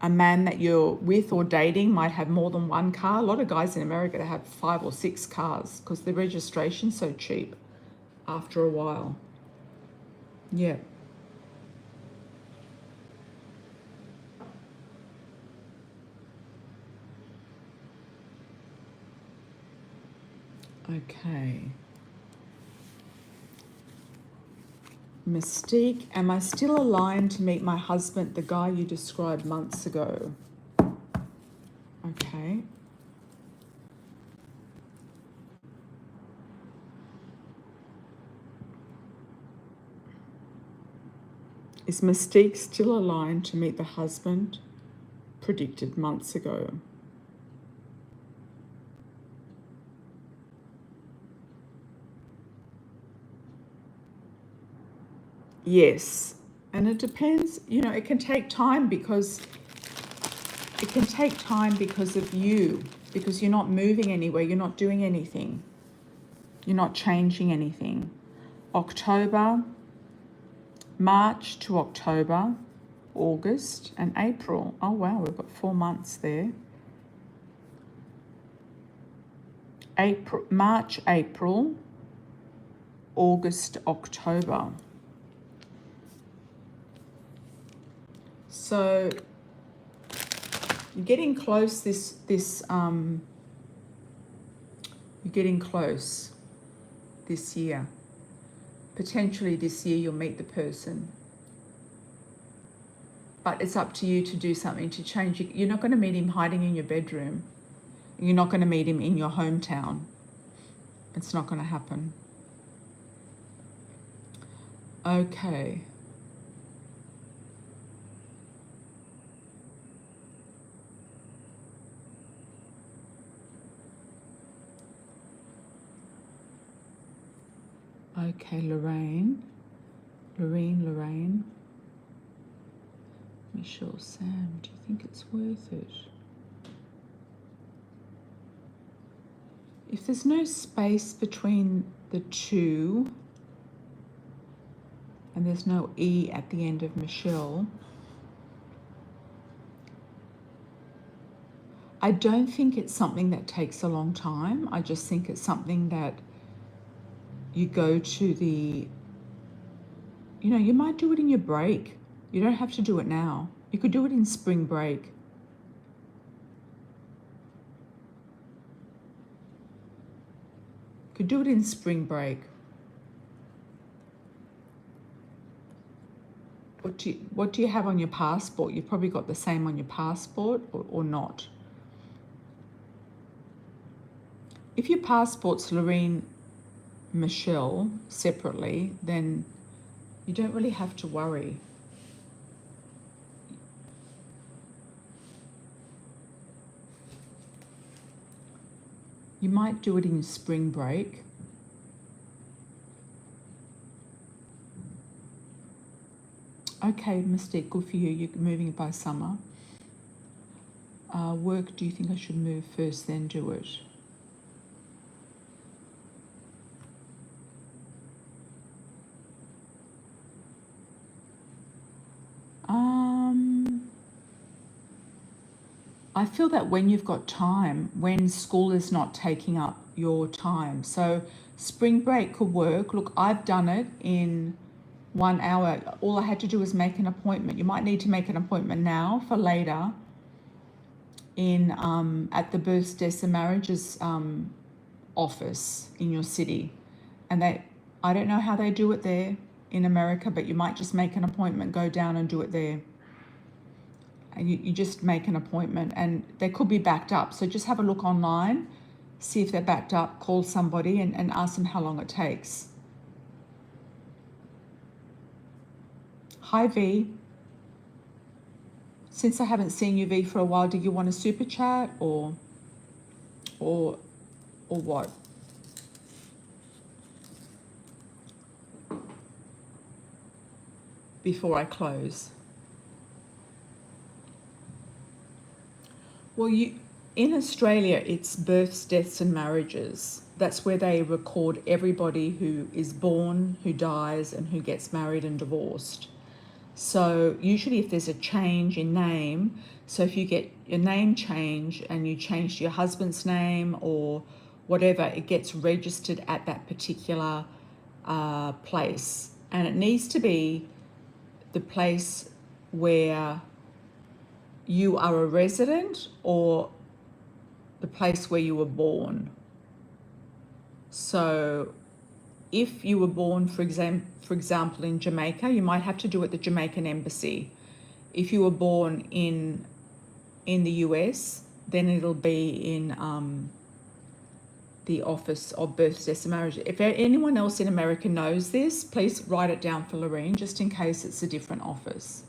A man that you're with or dating might have more than one car. A lot of guys in America have 5 or 6 cars because the registration's so cheap after a while. Yeah. Okay. Mystique, am I still aligned to meet my husband, the guy you described months ago? Okay. Is Mystique still aligned to meet the husband predicted months ago? Yes. And it depends, you know, it can take time because of you, because you're not moving anywhere, you're not doing anything, you're not changing anything. October, March to October, August and April. Oh wow, we've got 4 months there. March, April, August, October. So you're getting close you're getting close this year. Potentially this year you'll meet the person. But it's up to you to do something to change. You're not going to meet him hiding in your bedroom. You're not going to meet him in your hometown. It's not going to happen. Okay. Okay, Lorraine. Lorraine. Michelle, Sam, do you think it's worth it? If there's no space between the two and there's no E at the end of Michelle, I don't think it's something that takes a long time. I just think it's something that you go to the, you might do it in your break. You don't have to do it now. You could do it in spring break. You could do it in spring break. What do you have on your passport? You've probably got the same on your passport or not. If your passport's Lorraine Michelle separately, then you don't really have to worry. You might do it in spring break. Okay, Mystique, good for you. You're moving it by summer. Work, do you think I should move first, then do it? I feel that when you've got time, when school is not taking up your time. So spring break could work. Look, I've done it in 1 hour. All I had to do was make an appointment. You might need to make an appointment now for later in at the births, deaths and marriages office in your city. And I don't know how they do it there in America, but you might just make an appointment, go down and do it there. And you just make an appointment, and they could be backed up. So just have a look online, see if they're backed up, call somebody and ask them how long it takes. Hi V. Since I haven't seen you V for a while, do you want a super chat or what? Before I close. Well, in Australia, it's births, deaths and marriages. That's where they record everybody who is born, who dies and who gets married and divorced. So usually if there's a change in name, so if you get your name change and you change to your husband's name or whatever, it gets registered at that particular place. And it needs to be the place where you are a resident or the place where you were born. So if you were born, for example, in Jamaica, you might have to do it at the Jamaican embassy. If you were born in the US, then it'll be in the Office of Births, Deaths and Marriage. If anyone else in America knows this, please write it down for Lorraine, just in case it's a different office.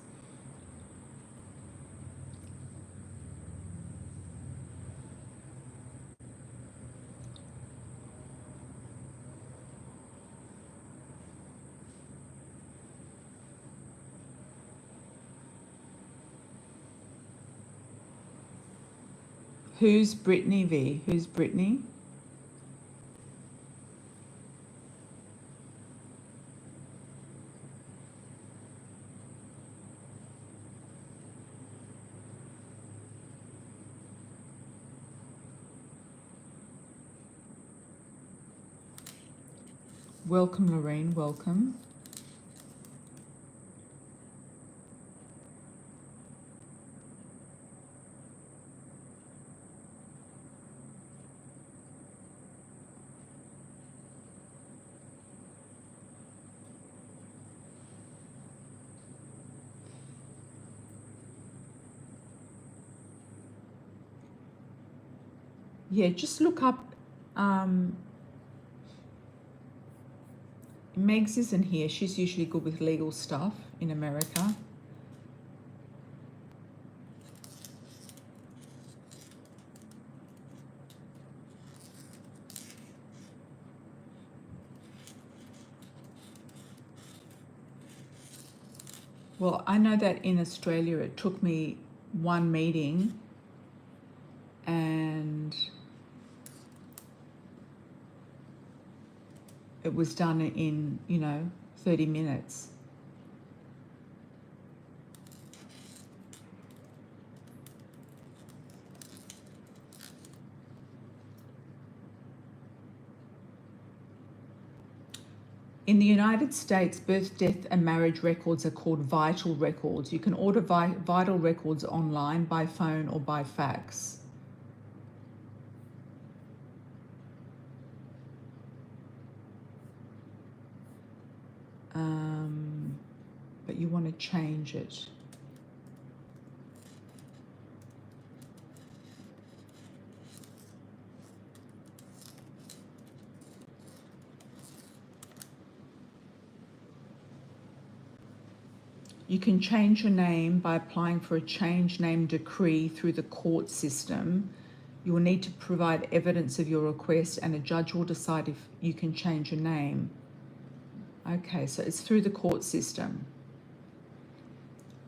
Who's Brittany V? Who's Brittany? Welcome, Lorraine, welcome. Yeah, just look up Megs isn't here. She's usually good with legal stuff in America. Well, I know that in Australia it took me one meeting and it was done in, 30 minutes. In the United States, birth, death, and marriage records are called vital records. You can order vital records online, by phone, or by fax. But you want to change it. You can change your name by applying for a change name decree through the court system. You will need to provide evidence of your request and a judge will decide if you can change your name. Okay, so it's through the court system.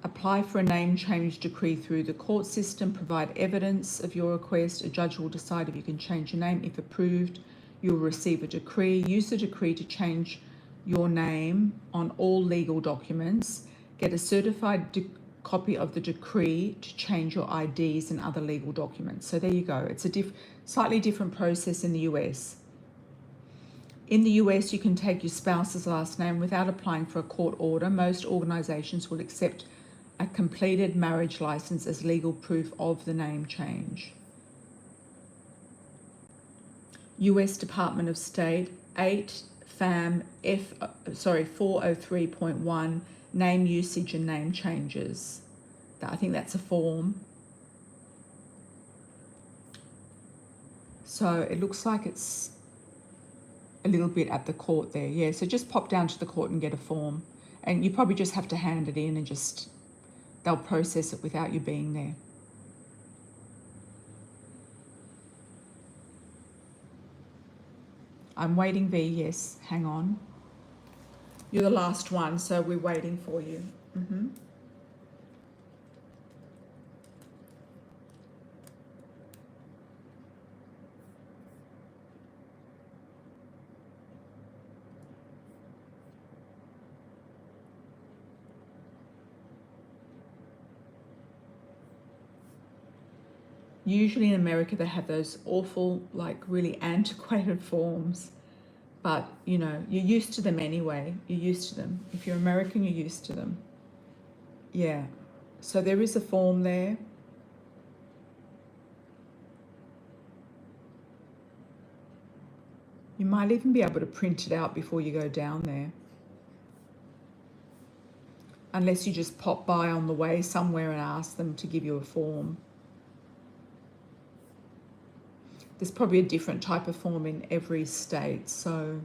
Apply for a name change decree through the court system. Provide evidence of your request. A judge will decide if you can change your name. If approved, you will receive a decree. Use the decree to change your name on all legal documents. Get a certified copy of the decree to change your IDs and other legal documents. So there you go. It's a slightly different process in the US. In the US, you can take your spouse's last name without applying for a court order. Most organizations will accept a completed marriage license as legal proof of the name change. US Department of State 8 FAM 403.1 name usage and name changes. I think that's a form. So it looks like it's a little bit at the court there. Yeah, so just pop down to the court and get a form. And you probably just have to hand it in and they'll process it without you being there. I'm waiting, V, yes, hang on. You're the last one, so we're waiting for you. Usually in America, they have those awful, like really antiquated forms. But, you're used to them anyway. You're used to them. If you're American, you're used to them. Yeah. So there is a form there. You might even be able to print it out before you go down there. Unless you just pop by on the way somewhere and ask them to give you a form. There's probably a different type of form in every state, so...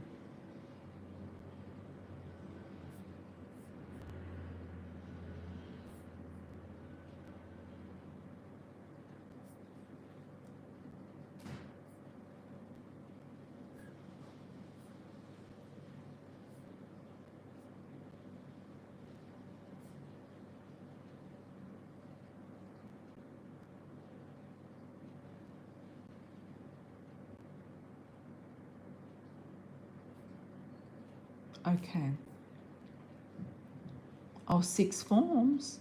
Okay. Oh, 6 forms.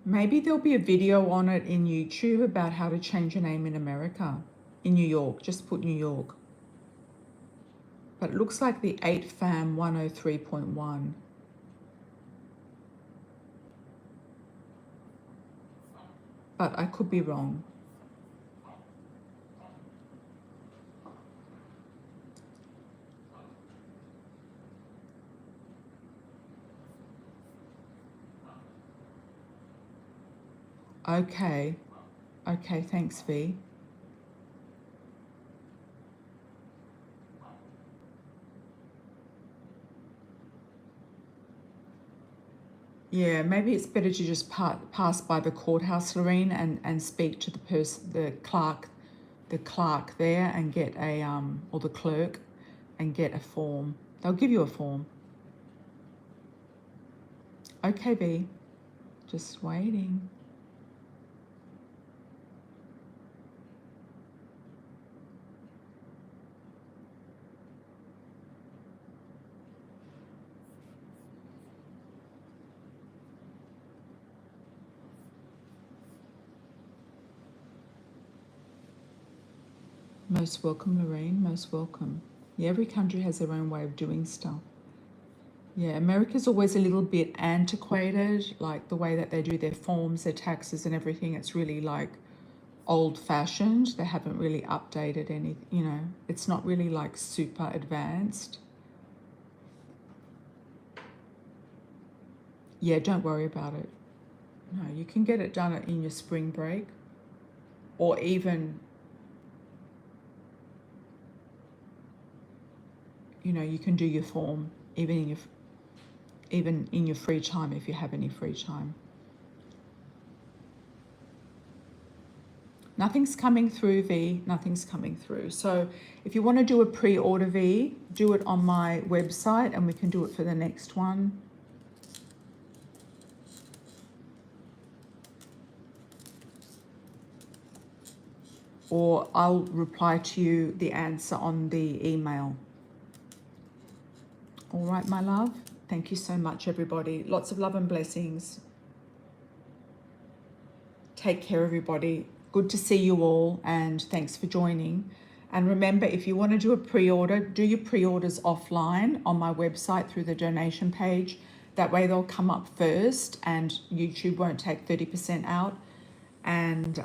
Maybe there'll be a video on it in YouTube about how to change your name in America. In New York. Just put New York. But it looks like the 8 FAM 103.1. But I could be wrong. Okay. Okay, thanks, V. Yeah, maybe it's better to just pass by the courthouse, Lorraine, and speak to the clerk there and get a or the clerk and get a form. They'll give you a form. Okay, B. Just waiting. Most welcome, Lorraine. Most welcome. Yeah, every country has their own way of doing stuff. Yeah, America's always a little bit antiquated, like the way that they do their forms, their taxes and everything. It's really like old fashioned. They haven't really updated any, you know, it's not really like super advanced. Yeah, don't worry about it. No, you can get it done in your spring break, or even, you know, you can do your form even in your free time if you have any free time. Nothing's coming through, V. Nothing's coming through. So if you want to do a pre-order, V, do it on my website and we can do it for the next one. Or I'll reply to you the answer on the email. All right, my love. Thank you so much, everybody. Lots of love and blessings. Take care, everybody. Good to see you all, and thanks for joining. And remember, if you want to do a pre-order, do your pre-orders offline on my website through the donation page. That way they'll come up first and YouTube won't take 30% out, and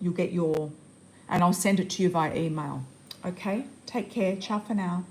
you'll get your, and I'll send it to you via email. Okay, take care. Ciao for now.